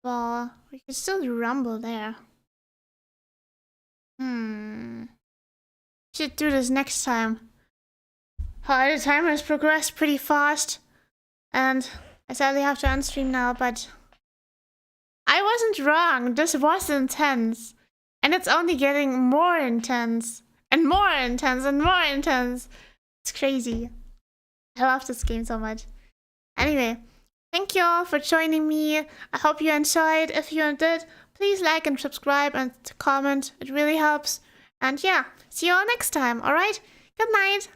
Well, we can still do rumble there. Should do this next time. The timer has progressed pretty fast. And I sadly have to unstream now, but I wasn't wrong. This was intense. And it's only getting more intense. And more intense and more intense. It's crazy. I love this game so much. Anyway, thank you all for joining me. I hope you enjoyed. If you did, please like and subscribe and comment. It really helps. And yeah, see you all next time, alright? Good night.